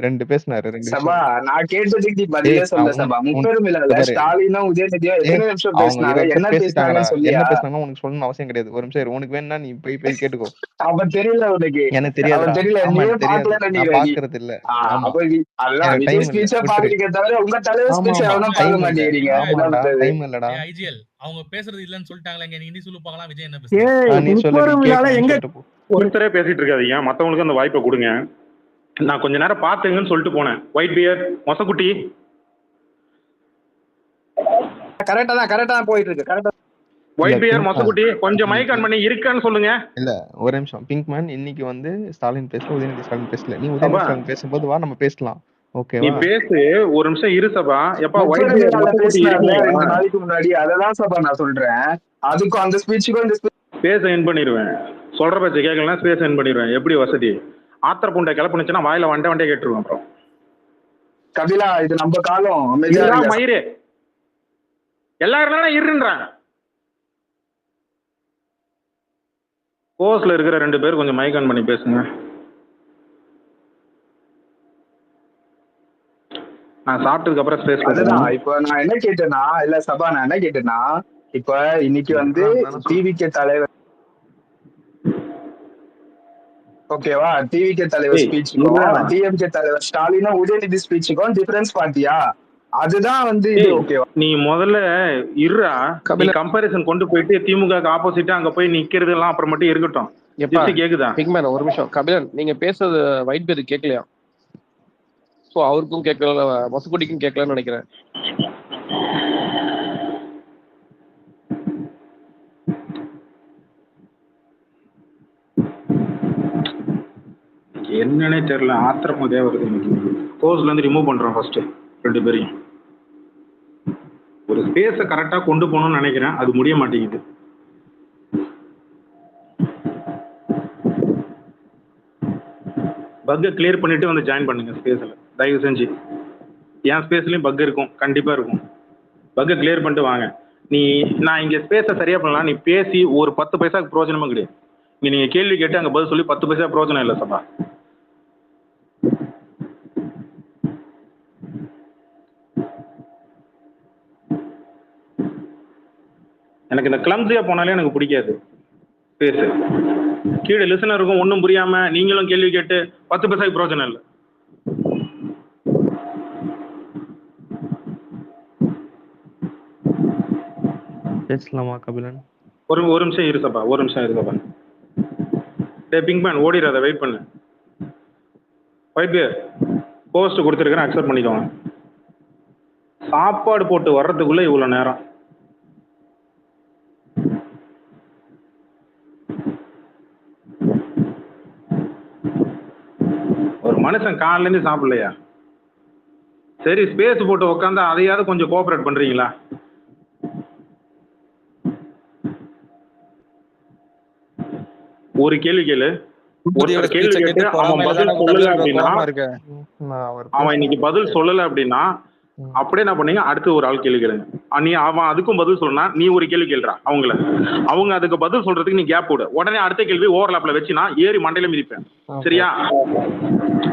ரெண்டு பேசினாரு, 2 சபா விஷயம். நான் கேட்டதுக்கு நீ ஏய், பதிலே சொல்ல நான் சபா. இங்க முப்பெரும் இல்ல பாரு. ஸ்டாலினும் உதயநிதியும் ஏய், எத்தனை நிமிஷம் அவங்க பேசினாங்க, 20 என்ன நிமிஷம் பேசிட்டாங்கடா. பேசினாங்கன்னு சொல்லியா? என்ன பேசினாங்கன்னு உனக்கு சொல்லணும்னு அவசியம் கிடையாது. ஒரு நிமிஷம் இரு. உனக்கு வேணா நீ போய் கேட்டுக்கோ. அப்ப தெரியல உனக்கு. எனக்கு அவன் தெரியாதுடா. தெரியல, ஆமா, நீயே எனக்கு தெரியாது. பாக்கல நான் நினைக்கிற நீ. பாக்குறது இல்ல. ஆமா, அப்ப அதான் எனக்கு விஜய் டைம் இல்ல. ஸ்பீச்சா விட்டுரு. பாக்குறீங்க தவிர உங்க தலைவர் ஆமா ஸ்பீச் ஆமா, எவனும் டைம் பார்க்க இல்ல. மாட்டேங்கிறீங்க. என்ன ஆமாண்டா, பண்றது? டைம் இல்லடா. ஐஜிஎல் அவங்க பேசுறது இல்லன்னு சொல்லிட்டாங்களே, நீ சொல்லு பார்க்கலாம் விஜய் என்ன பேசுறாரு. ஏய் நீ சொல்லு, நீ முப்பெரும் விழால கேட்கணும்னு எங்க சொல்லிட்டு போ. ஒருத்தரே பேசிட்டு இருக்காதீங்க, மத்தவங்களுக்கு அந்த வாய்ப்பை கொடுங்க. நான் கொஞ்ச நேரம் பாத்துங்கன்னு சொல்லிட்டு போனேன். ஒயிட் பியர் மொசக்குட்டி கரெக்டா தான் போயிட்டு இருக்கு. கரெக்டா ஒயிட் பியர் மொசக்குட்டி கொஞ்சம் மைக் ஆன் பண்ணி இருக்கான்னு சொல்லுங்க. இல்ல, ஒரு நிமிஷம். பிங்க் மேன் இன்னைக்கு வந்து ஸ்டாலின் பேசல, உதயநிதி ஸ்டாலின் பேசல. நீ உதயநிதி ஸ்டாலின் பேசும்போது வா, நம்ம பேசலாம். நீ ஓகேவா? பேசு, ஒரு நிமிஷம் இரு சபா. எப்பா ஒயிட் முப்பெரும் பியர் விழால மொசக்குட்டி பேசினார்ல இருக்கீங்களா? 2 நாளைக்கு முன்னாடி, அததான் சபா நான் சொல்றேன். அதுக்கும் அந்த ஸ்பீச்சுக்கும் இந்த பேச என் பண்ணிடுவேன். சொல்ற பேச்ச கேட்கலன்னா பேச என் பண்ணிடுவேன். எப்படி வசதி? ஆத்திர புண்டை கிளப்புனுச்சுன்னா வாயில வண்டே கேட்டுருவேன். அப்புறம் கபிலா, இது நம்ம காலம். அமைதியா இதுதான் இருங்க. மயிறு. எல்லாரும் இருன்றான். கோர்ஸ்ல இருக்கிற 2 பேர் கொஞ்சம் மைக் ஆன் பண்ணி பேசுங்க. நான் சாப்பிட்டதுக்கு அப்புறம் ஸ்பேஸ் அதுதான் இப்ப நான் என்ன கேட்டேன்னா, இல்ல சபா நான் என்ன கேட்டேன்னா, இப்ப இன்னைக்கு வந்து டிவிகே தலைவர், ஓகேவா, டிவிகே தலைவர் ஸ்பீச்சுக்கும் டிஎம்கே தலைவர் ஸ்டாலினும் உதயநிதி ஸ்பீச்சுக்கும் டிஃபரன்ஸ் பாத்தியா? அதுதான் வந்து இது. ஓகேவா, நீ முதல்ல இருடா. கம்பேரிசன் கொண்டு போயிட்டு திமுக ஆப்போசிட்டா அங்க போய் நிக்கிறது எல்லாம் அப்புறம் மட்டும் இருக்கட்டும். கேக்குதா? பிக்மேன் ஒரு நிமிஷம். கபிலன், நீங்க பேசுறது ஒயிட் பேர் கேட்கலையா? சோ அவருக்கும் கேட்கல, மொசக்குட்டிக்கும் கேட்கலன்னு நினைக்கிறேன். என்னன்னே தெரியல, ஆத்திரமா வருது எனக்கு. கோர்ஸ்ல இருந்து ரிமூவ் பண்றோம் ஃபர்ஸ்ட் 2 பேரையும். ஒரு ஸ்பேஸ கரெக்டா கொண்டு போகணும்னு நினைக்கிறேன், அது முடிய மாட்டேங்குது. பக்கை கிளியர் பண்ணிட்டு வந்து ஜாயின் பண்ணுங்க ஸ்பேஸ்ல, தயவு செஞ்சு. என் ஸ்பேஸ்லயும் பக் இருக்கும், கண்டிப்பா இருக்கும். பக்கை கிளியர் பண்ணிட்டு வாங்க. நான் இங்க ஸ்பேஸை சரியா பண்ணலாம். நீ பேசி ஒரு 10 பைசாக்கு பிரயோஜனமும் கிடையாது. நீங்க கேள்வி கேட்டு அங்க பதில் சொல்லி 10 பைசா பிரயோஜனம் இல்லை சபா. எனக்கு இந்த கிளம்ஸியா போனாலே எனக்கு பிடிக்காது. பேசு கீழே லிசனருக்கும் ஒன்றும் புரியாம நீங்களும் கேள்வி கேட்டு 10 பைசாக்கு பிரயோஜனம் இல்லை. பேசலாமா கபிலன்? ஒரு நிமிஷம் இரு சபா, ஒரு நிமிஷம் இரு சபா. டே பிங்க் மேன் ஓடிடாத, வெயிட் பண்ணு. ஒயிட் பியர் போஸ்ட் கொடுத்துருக்கிறேன், அக்செப்ட் பண்ணிக்கோங்க. சாப்பாடு போட்டு வர்றதுக்குள்ள இவ்வளோ நேரம். ஒரு மனுஷன் காலையில இருந்து சாப்பிடலையா? சரி, ஸ்பேஸ் போட்டு உட்காந்து அதையாவது கொஞ்சம் கோஆபரேட் பண்றீங்களா? ஒரு கேள்வி கேளு. ஒருத்தர் கேள்வி கேட்டு அவன் பதில் சொல்லல அப்படின்னா, அவன் இன்னைக்கு பதில் சொல்லல அப்படின்னா அப்படியே என்ன பண்ணீங்க, அடுத்து ஒரு ஆள் கேள்வி கேளுங்க. நீ அவன் அதுக்கும் பதில் சொல்லனா நீ ஒரு கேள்வி கேள்றா அவங்கள, அவங்க அதுக்கு பதில் சொல்றதுக்கு நீ கேப் விடு. உடனே அடுத்த கேள்வி ஓவர்லாப்ல வச்சுனா ஏறி மண்டையில மிதிப்பேன். சரியா?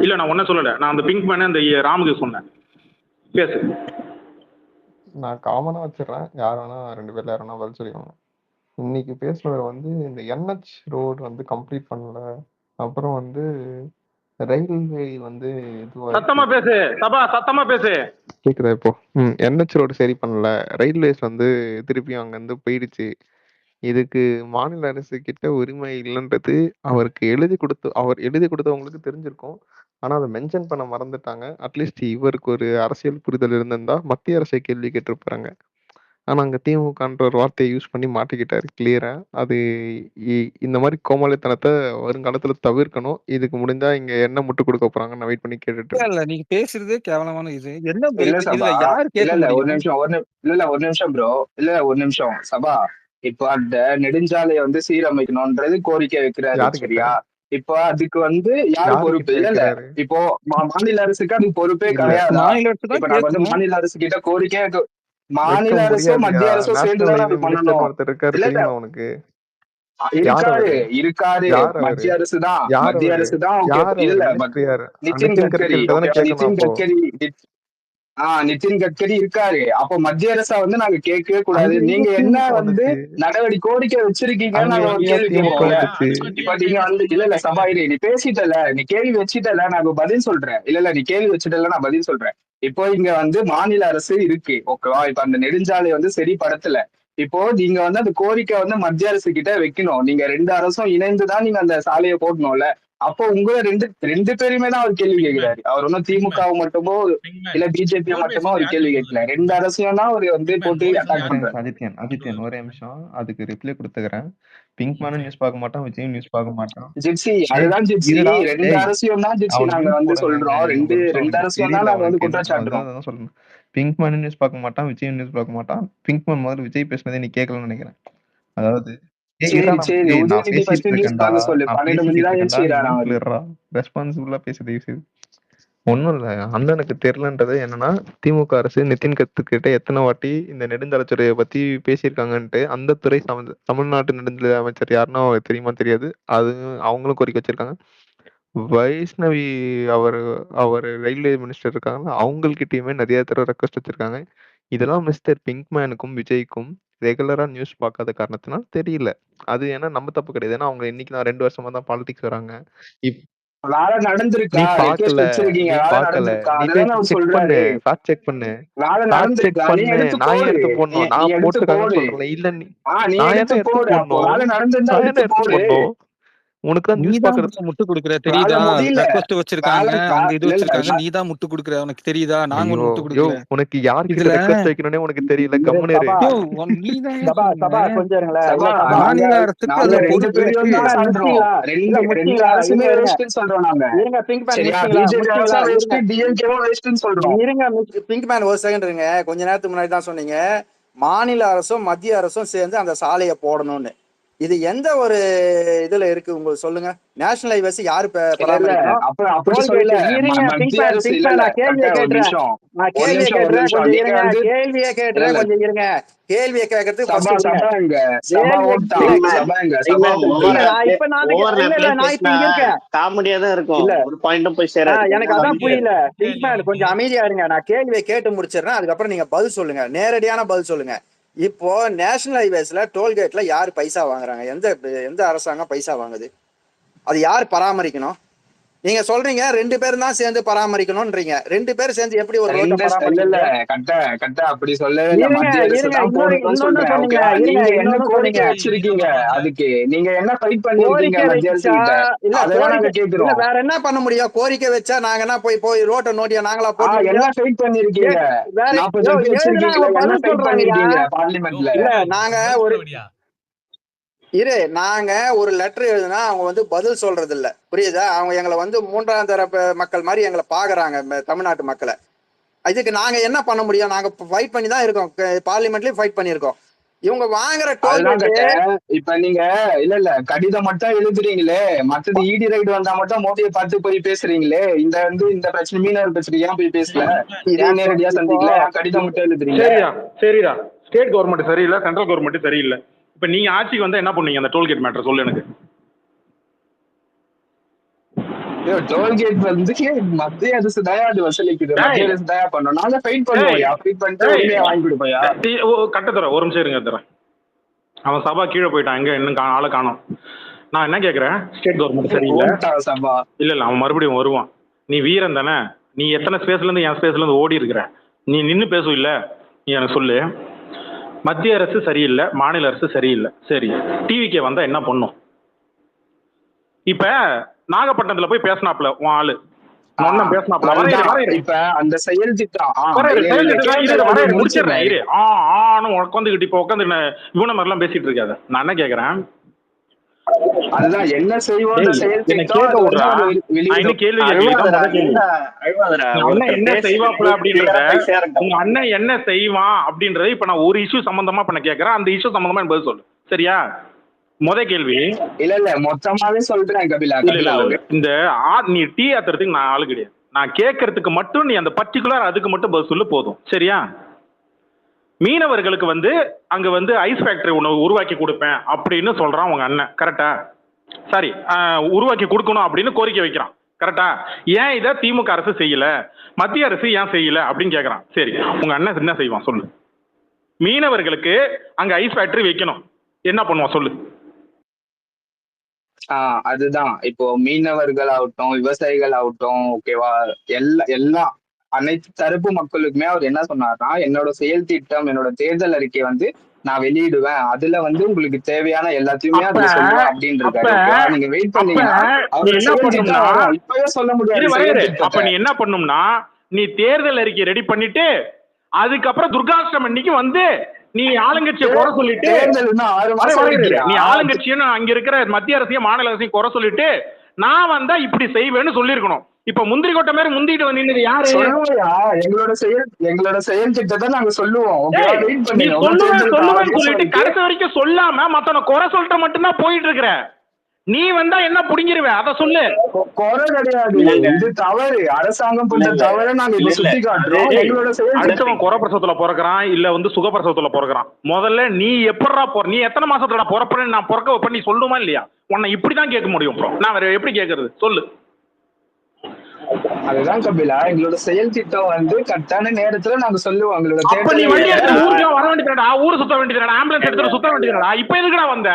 இல்ல நான் ஒன்ன சொல்லல, நான் அந்த பிங்க் மேன அந்த ராமுக்கு சொன்னேன். பேசு. நான் காமனா வச்சிடறேன், யார் வேணா 2 பேர்ல யாரும் பதில் சொல்லிக்கோங்க. இன்னைக்கு பேசுனவர் வந்து இந்த NH ரோடு வந்து கம்ப்ளீட் பண்ணல, அப்புறம் வந்து ரயில்வே வந்து இதுவா சத்தமா பேசு சபா, சத்தமா பேசு. கேக்குதா இப்போ? என்ஹெச் ரோடு சரி பண்ணல. ரயில்வேஸ் வந்து திருப்பியும் அங்கருந்து போயிடுச்சு. இதுக்கு மாநில அரசு கிட்ட உரிமை இல்லன்றது அவர் எழுதி கொடுத்தவங்களுக்கு தெரிஞ்சிருக்கும். ஆனா அத மென்ஷன் பண்ண மறந்துட்டாங்க. அட்லீஸ்ட் இவருக்கு ஒரு அரசியல் புரிதல் இருந்திருந்தா மத்திய அரசை கேள்வி கேட்டிருப்பாங்க. ஆனா அங்க திமுகன்ற ஒரு வார்த்தைய யூஸ் பண்ணி மாட்டிக்கிட்டாரு கிளியரா. அது இந்த மாரி கோமாளித்தனத்த வருங்காலத்துல தவிர்க்கணும். இதுக்கு முடிஞ்சா இங்க என்ன முட்டு குடுக்க போறாங்கன்னு நான் வெயிட் பண்ணி கேட்டுட்டு இருக்கேன். இல்ல நீங்க பேசுறதே கேவலமான இது. என்ன இல்ல சபா, இதுல யாரு இல்ல கேட்க இல்ல ஒரு முடியும்? நிமிஷம் ஒரு நிமிஷம் ப்ரோ, இல்ல ஒரு நிமிஷம் சபா. இப்போ அந்த நெடுஞ்சாலையை வந்து சீரமைக்கணும்ன்றது கோரிக்கை வைக்கிறாரு, யாரு கிட்ட? சரியா? இப்போ அதுக்கு வந்து யாரு யாரு பொறுப்பு? கிட்ட இல்ல இல்ல வைக்கிறாரு? இப்போ மாநில அரசுக்கு அதுக்கு பொறுப்பே இல்ல. கிடையாதா? மாநில அரசு தான் இப்ப நாங்க வந்து கேட்கணும். மாநில அரசு கிட்ட கோரிக்கை வைக்க மாநில அரசும் முடியாதுயா. மத்திய அரசும் நேஷனல் சேர்ந்துதானே ஹைவே அது பண்ணணும். மினிஸ்டர்னு ஒருத்தர் இருக்காரு இல்ல இல்ல தெரியுமா உனக்கு? யார் இருக்காரு அவரு? இருக்காரு யார் அவரு? மத்திய அரசு தான், யார் மத்திய அவரு? அரசு தான். ஓகே, யார் இல்ல அவரு? இல்ல மினிஸ்டர் யாரு? நிதின் நிதின் கட்கரி, கட்கரி தானே ஓகே, கேட்கணும் நிதின் அப்போ. கட்கரி நிதின் கட்கரி இருக்காரு. அப்போ மத்திய அரசை வந்து நாங்க கேட்கவே கூடாது. அங்க எங்க நீங்க என்ன திமுக வந்து வந்துச்சு? கோரிக்கை வச்சிருக்கீங்கன்னு அங்க நாங்க ஒரு எங்கயா கேள்வி திமுக கேட்போம்ல. வந்துச்சு? இப்ப நீங்க வந்து இல்ல இல்ல சபாயிரி, நீ பேசிட்டல, நீ கேள்வி வச்சிட்டல, நான் பதில் சொல்றேன். இல்ல இல்ல நீ கேள்வி வச்சிட்டல, நான் பதில் சொல்றேன். இப்போ இங்க வந்து மாநில அரசு இருக்கு, ஓகேவா? இப்ப அந்த நெடுஞ்சாலை வந்து சரிப்படுத்தல. இப்போ நீங்க வந்து அந்த கோரிக்கை வந்து மத்திய அரசு கிட்ட வைக்கணும். நீங்க ரெண்டு அரசும் இணைந்துதான் நீங்க அந்த சாலையை போடணும்ல. அப்போ உங்களை ரெண்டு பேருமே தான் அவர் கேள்வி கேட்கிறாரு. அவர் ஒன்னும் திமுக மட்டுமோ இல்ல பிஜேபி மட்டுமோ அவர் கேள்வி கேட்கல. ரெண்டு அரசியம் தான் அவர் வந்து போட்டு அட்டாக் பண்றாரு. ஆதித்யன் ஒரே நிமிஷம் அதுக்கு ரிப்ளை கொடுத்துக்கிறேன். பிங்க்மேனும் நியூஸ் பார்க்க மாட்டான், விஜயும் நியூஸ் பார்க்க மாட்டான். ஜிப்சி, அதுதான் ஜிப்சி, இருடா ரெண்டு டேய், அரசியம் தான் ஜிப்சி அவன் நாங்க மியூட் வந்து போடுங்கங்க. சொல்றோம். ஒரு நிமிஷம் ரெண்டு அரசியம் தான் தெரியல நாங்க வந்து அவனுக்கு குற்றம் சாட்டுறோம். அதான் சொல்றேன். பிங்க்மேனும் நியூஸ் பார்க்க மாட்டான், விஜயும் நியூஸ் பார்க்க மாட்டான். பிங்க்மேன் முதல்ல விஜய் பேசுனதே நீ கேட்கலன்னு நினைக்கிறேன். அதாவது சரி சரி, நான் உதயநிதி பேசிட்டு ஃபர்ஸ்ட் நியூஸ் இருக்கேன்டா, பார்க்க சொல்லு. நான் 12 மணி பேசிட்டு தான் இருக்கேன்டா, நீ ஏஞ்சிக்கிறாரா மியூட்ல அவரு. இருடா. ரெஸ்பான்சிபிளா பேச தயவு செய்து. ஒன்றும் இல்லை, அண்ணனுக்கு தெரிலன்றது என்னன்னா, திமுக அரசு நிதின் கட்கரிட்ட எத்தனை வாட்டி இந்த நெடுஞ்சாலைத்துறையை பத்தி பேசியிருக்காங்கன்ட்டு அந்த துறை தமிழ்நாட்டு நெடுஞ்சாலை அமைச்சர் யாருன்னா அவருக்கு தெரியுமா தெரியாது. அது அவங்களும் கோரிக்கை வச்சிருக்காங்க. வைஷ்ணவி அவர் ரயில்வே மினிஸ்டர் இருக்காங்க, அவங்கள்கிட்டயுமே நிறைய தடவை ரெக்வஸ்ட் வச்சிருக்காங்க. இதெல்லாம் மிஸ்டர் பிங்க்மேனுக்கும் விஜய்க்கும் ரெகுலரா நியூஸ் பார்க்காத காரணத்தினால தெரியல. அது ஏன்னா நம்ம தப்பு கிடையாது. ஏன்னா அவங்க இன்னைக்கு நான் 2 வருஷமா தான் பாலிடிக்ஸ் வராங்க. வேலை நீ நடந்திருக்கா? பாக்கல, ரெக்வெஸ்ட் வச்சிருக்கீங்க, நீ வேலை பாக்கல. நடந்திருக்கா? நீ அதெல்லாம் போய் அவர் செக் பண்ணு, சொல்றாரு. ஃபேக்ட் செக் பண்ணு. வேலை ஃபேக்ட் செக் நடந்திருக்கா? நீ பண்ணு. எடுத்து நான் ஏன் போடு, எடுத்து நீ போடணும்? நீ நான் எடுத்து போட்டிருக்காங்கன்னு போடு. சொல்றேன்ல. இல்ல நீ நீ நான் எடுத்து ஏன்னா எடுத்து போடு. அப்போ வேலை போடணும்? நடந்திருந்தா நான் ஏன்னா எடுத்து எடுத்து போடு. போடணும்? உனக்கு தான் நியூஸ் நீதான் பாக்குறது முட்டு கொடுக்குற வேலை தெரியுதா? முடியல. ரெக்வஸ்ட் வச்சிருக்காங்க, அங்க இது இல்ல வச்சிருக்காங்க, நீதான் முட்டு கொடுக்குற. உனக்கு தெரியுதா? நாங்க ஐயோ ஒண்ணு முட்டு யோ, கொடுக்கல உனக்கு யார்கிட்ட இதுல. ரெக்வஸ்ட் வைக்கணும்னே உனக்கு தெரியல. கம்முனு இரு. சபா யோ, நீதான் சபா சபா சொன்ன கொஞ்சம் இருங்களேன். சபா, இல்ல சபா, மாநில அரசுக்கு நாங்க அதுல ரெண்டு பொறுப்பு பேரும் இருக்கு. தான் சாடுறோம். முடிச்சிங்களா? நீங்க ரெண்டு முடிச்சிங்களா? அரசுமே இருங்க வேஸ்ட்னு சொல்றோம் நாங்க. இருங்க பிங்க் மேன் சரியா? முடிச்சிங்களா? பிஜேபி முடிச்சிங்களா? அரசும் இருங்க வேஸ்ட், டிஎம்கேவும் வேஸ்ட்னு சொல்றோம். இருங்க பிங்க் மேன் ஒரு செகண்ட் இருங்க. கொஞ்ச நேரத்துக்கு முன்னாடி தான் சொன்னீங்க மாநில அரசும் மத்திய அரசும் சேர்ந்து அந்த சாலையை போடணும்னு. இது எந்த ஒரு இதுல இருக்கு உங்களுக்கு சொல்லுங்க. நேஷனல் ஹைவேஸ் யாரு பராமரிக்கணும்? அப்படி சொல்லல. மத்திய அரசு இல்ல இல்ல, நான் கேள்வியை ஒரு கேட்டுறேன். நிமிஷம், நான் ஒரு கேள்வியை நிமிஷம், ஒரு கேட்டுறேன், நிமிஷம். கொஞ்சம் நீங்க இருங்க. வந்து கேள்வியை கேட்டுறேன், இல்ல கொஞ்சம் இருங்க. கேள்வியை கேட்கறதுக்கு சபா first சபா இருங்க. எங்க சபா கேள்வி ஓட்டான், இல்ல, சபா எங்க பிங்க் சபா மேன் ஓட்டு. இல்ல, நான் இப்ப நான் இப்ப இங்க இருக்கேன். காமெடியா தான் இருக்கும். இல்ல ஒரு பாயிண்டும் போய் சேராது. எனக்கு அதான் புரியல. பிங்க் மேன் கொஞ்சம் அமைதியா இருங்க. நான் கேள்வியை கேட்டு முடிச்சிடுறேன், அதுக்கப்புறம் நீங்க பதில் சொல்லுங்க, நேரடியான பதில் சொல்லுங்க. இப்போ நேஷனல் ஹைவேஸ்ல டோல்கேட்ல யார் பைசா வாங்குறாங்க? எந்த அரசாங்கம் பைசா வாங்குது? அது யார் பராமரிக்கணும்? நீங்க சொல்றீங்க 2 பேரும் தான் சேர்ந்து பராமரிக்கணும்ன்றீங்க. 2 பேரும் சேர்ந்து எப்படி ஒரு ரோட்டை இல்ல பராமரிக்கணும்? கட்ட அப்படி சொல்லவே இல்ல. மத்திய அரசு தான் போடணும்னு சொல்றேன். ஓகேவா? நீங்க என்ன கோரிக்கை வச்சிருக்கீங்க? அதுக்கு நீங்க என்ன ஃபைட் பண்ணிருக்கீங்க மத்திய அரசு கிட்ட? அதெல்லாம் நாங்க கேக்குறோம். வேற என்ன பண்ண முடியும்? கோரிக்கை வச்சா நாங்க என்ன போய் ரோட்டை நோட்டியா நாங்களா போட்டு என்ன ஃபைட் பண்ணிருக்கீங்க? 40 வச்சிருக்கீங்களா? என்ன ஃபைட் பண்ணிருக்கீங்க பார்லிமெண்ட்ல? இல்ல நாங்க ஒரு லெட்டர் எழுதுனா அவங்க வந்து பதில் சொல்றது இல்ல, புரியுதா? அவங்க எங்களை வந்து 3ஆம் தர மக்கள் மாதிரி எங்களை பாக்குறாங்க, தமிழ்நாட்டு மக்களை. இதுக்கு நாங்க என்ன பண்ண முடியும்? நாங்க ஃபைட் பண்ணி தான் இருக்கோம், பார்லிமெண்ட்லயும் ஃபைட் பண்ணிருக்கோம். இவங்க வாங்குற இப்ப நீங்க இல்ல கடிதம் மட்டும் எழுதுறீங்களே, மத்தது இடி ரைடு வந்தா மட்டும் மோடியை பார்த்து போய் பேசுறீங்களே. இந்த பிரச்சனை மீனவர் பிரச்சனை ஏன் போய் பேசல? ஏன் நேரடியா சந்திக்கல? கடிதம் மட்டும் எழுதுறீங்க. சரிடா, ஸ்டேட் கவர்மெண்ட் சரியில்லை, சென்ட்ரல் கவர்மெண்ட் சரியில்லை. இப்ப நீங்க ஆட்சிக்கு வந்தா என்ன பண்ணீங்க? அந்த டோல்கேட் மேட்டர் சொல்லு எனக்கு. டோல்கேட் வந்து மத்திய அரசு தயா அது வசூலிக்குது, மத்திய அரசு தயா பண்ணோம். நாங்க ஃபைட் பண்ணுவோம், ஃபைட் பண்ணிட்டு உண்மையா வாங்கி கொடுப்போயா? கட்ட தர ஒரு நிமிஷம் இருங்க தரேன். அவன் சபா கீழே போயிட்டான், எங்க இன்னும் ஆளை காணோம். நான் என்ன கேக்குறேன், ஸ்டேட் கவர்மெண்ட் சரியில்லை. சபா இல்ல அவன் மறுபடியும் வருவான். நீ வீரன் தானே, நீ எத்தனை ஸ்பேஸ்ல இருந்து என் ஸ்பேஸ்ல இருந்து ஓடி இருக்கிற, நீ நின்று பேசும் இல்ல, நீ எனக்கு சொல்லு. மத்திய அரசு சரியில்லை, மாநில அரசு சரியில்லை, சரி டிவிக்கே வந்தா என்ன பண்ணும்? இப்ப நாகப்பட்டினத்துல போய் பேசினாப்ல உன் ஆளு, பேசினாப்ல இப்ப அந்த செயல் திட்டம் முடிச்சிடறேன் இரு. உட்காந்துக்கிட்டு இப்ப உட்காந்து இவன மாதிரி எல்லாம் பேசிட்டு இருக்காது. நான் என்ன கேக்குறேன், அதுதான் என்ன செய்வோம் கேள்வி என்ன செய்வாப்ல அப்படின்றத, உங்க அண்ணன் என்ன செய்வான் அப்படின்றத இப்ப நான் ஒரு இஷ்யூ சம்பந்தமா இப்ப நான் கேக்குறேன். அந்த இஷ்யூ சம்பந்தமா எனக்கு பதில் சொல்லு, சரியா? முத கேள்வி இல்ல மொத்தமாவே சொல்றேன் கபிலா. இந்த நீ டீ ஆத்துறதுக்கு நான் ஆளு கிடையாது. நான் கேட்கறதுக்கு மட்டும் நீ அந்த பர்டிகுலர் அதுக்கு மட்டும் பதில் சொல்லு போதும், சரியா? மீனவர்களுக்கு அங்க ஐஸ் ஃபேக்டரி ஒன்று உருவாக்கி கொடுப்பேன் அப்படின்னு சொல்றான் உங்க அண்ணன், கரெக்டா? சாரி, உருவாக்கி கொடுக்கணும் அப்படின்னு கோரிக்கை வைக்கிறான், கரெக்டா? ஏன் இதை திமுக அரசு செய்யல, மத்திய அரசு ஏன் செய்யல அப்படின்னு கேட்கறான். சரி, உங்க அண்ணன் என்ன செய்வான் சொல்லு? மீனவர்களுக்கு அங்க ஐஸ் ஃபேக்டரி வைக்கணும், என்ன பண்ணுவான் சொல்லு? அதுதான் இப்போ மீனவர்கள் ஆகட்டும், விவசாயிகள் ஆகட்டும், ஓகேவா, எல்லாம் அனைத்து தரப்பு மக்களுக்குமே அவர் என்ன சொன்னார்னா, என்னோட செயல் திட்டம், என்னோட தேர்தல் அறிக்கை நான் வெளியிடுவேன், அதுல உங்களுக்கு தேவையான எல்லாத்தையுமே அதுல சொல்லுவேன் அப்படின்னு இருக்காரு. நீங்க வெயிட் பண்ணீங்கன்னா இப்பவே சொல்ல முடியாது. அப்ப நீ என்ன பண்ணும்னா, நீ தேர்தல் அறிக்கை ரெடி பண்ணிட்டு அதுக்கப்புறம் துர்காஷ்டமி அன்னைக்கு நீ ஆளுங்கட்சியை குறை சொல்லிட்டு, நீ ஆளுங்கட்சியும் அங்க இருக்கிற மத்திய அரசையும் மாநில அரசையும் குறை சொல்லிட்டு நான் வந்தா இப்படி செய்வேன்னு சொல்லிருக்கணும். இப்ப முந்திரி கொட்டை மாதிரி முந்திட்டு வந்தீங்க யாரு? எங்களோட செயல் திட்டத்தை நாங்க சொல்லுவோம், சொல்லிட்டு கடைசி வரைக்கும் சொல்லாம மத்தவன குறை சொல்லிட்டு மட்டும்தான் போயிட்டு இருக்கிற. நீ வந்தா என்ன புடிங்கிருவ, அத சொல்லு. குறை கிடையாது, இது தவறு, அரசாங்கம் பண்ற தவறு நாங்க சுத்தி காட்டுறோம். அடுத்தவன் குறை பிரசவத்துல பிறக்கிறான் இல்ல சுகப்பிரசவத்துல பிறக்கிறான். முதல்ல நீ எப்படா நீ எத்தனை மாசத்துல பிறப்பேன்னு நான் பிறக்க வைப்ப நீ சொல்லுமா இல்லையா? உன்னை இப்படிதான் கேட்க முடியும். நான் வேற எப்படி கேட்கறது சொல்லு? அதுதான் கபிலா, எங்களோட செயல் திட்டம் கரெக்டான நேரத்துல நாங்க சொல்லுவோம். எங்களோட ஊருக்கு வர வேண்டியதுடா, ஊரு சுத்த வேண்டியதுடா, ஆம்புலன்ஸ் எடுத்து சுத்த வேண்டியதுடா. இப்ப எதுக்குடா வந்த?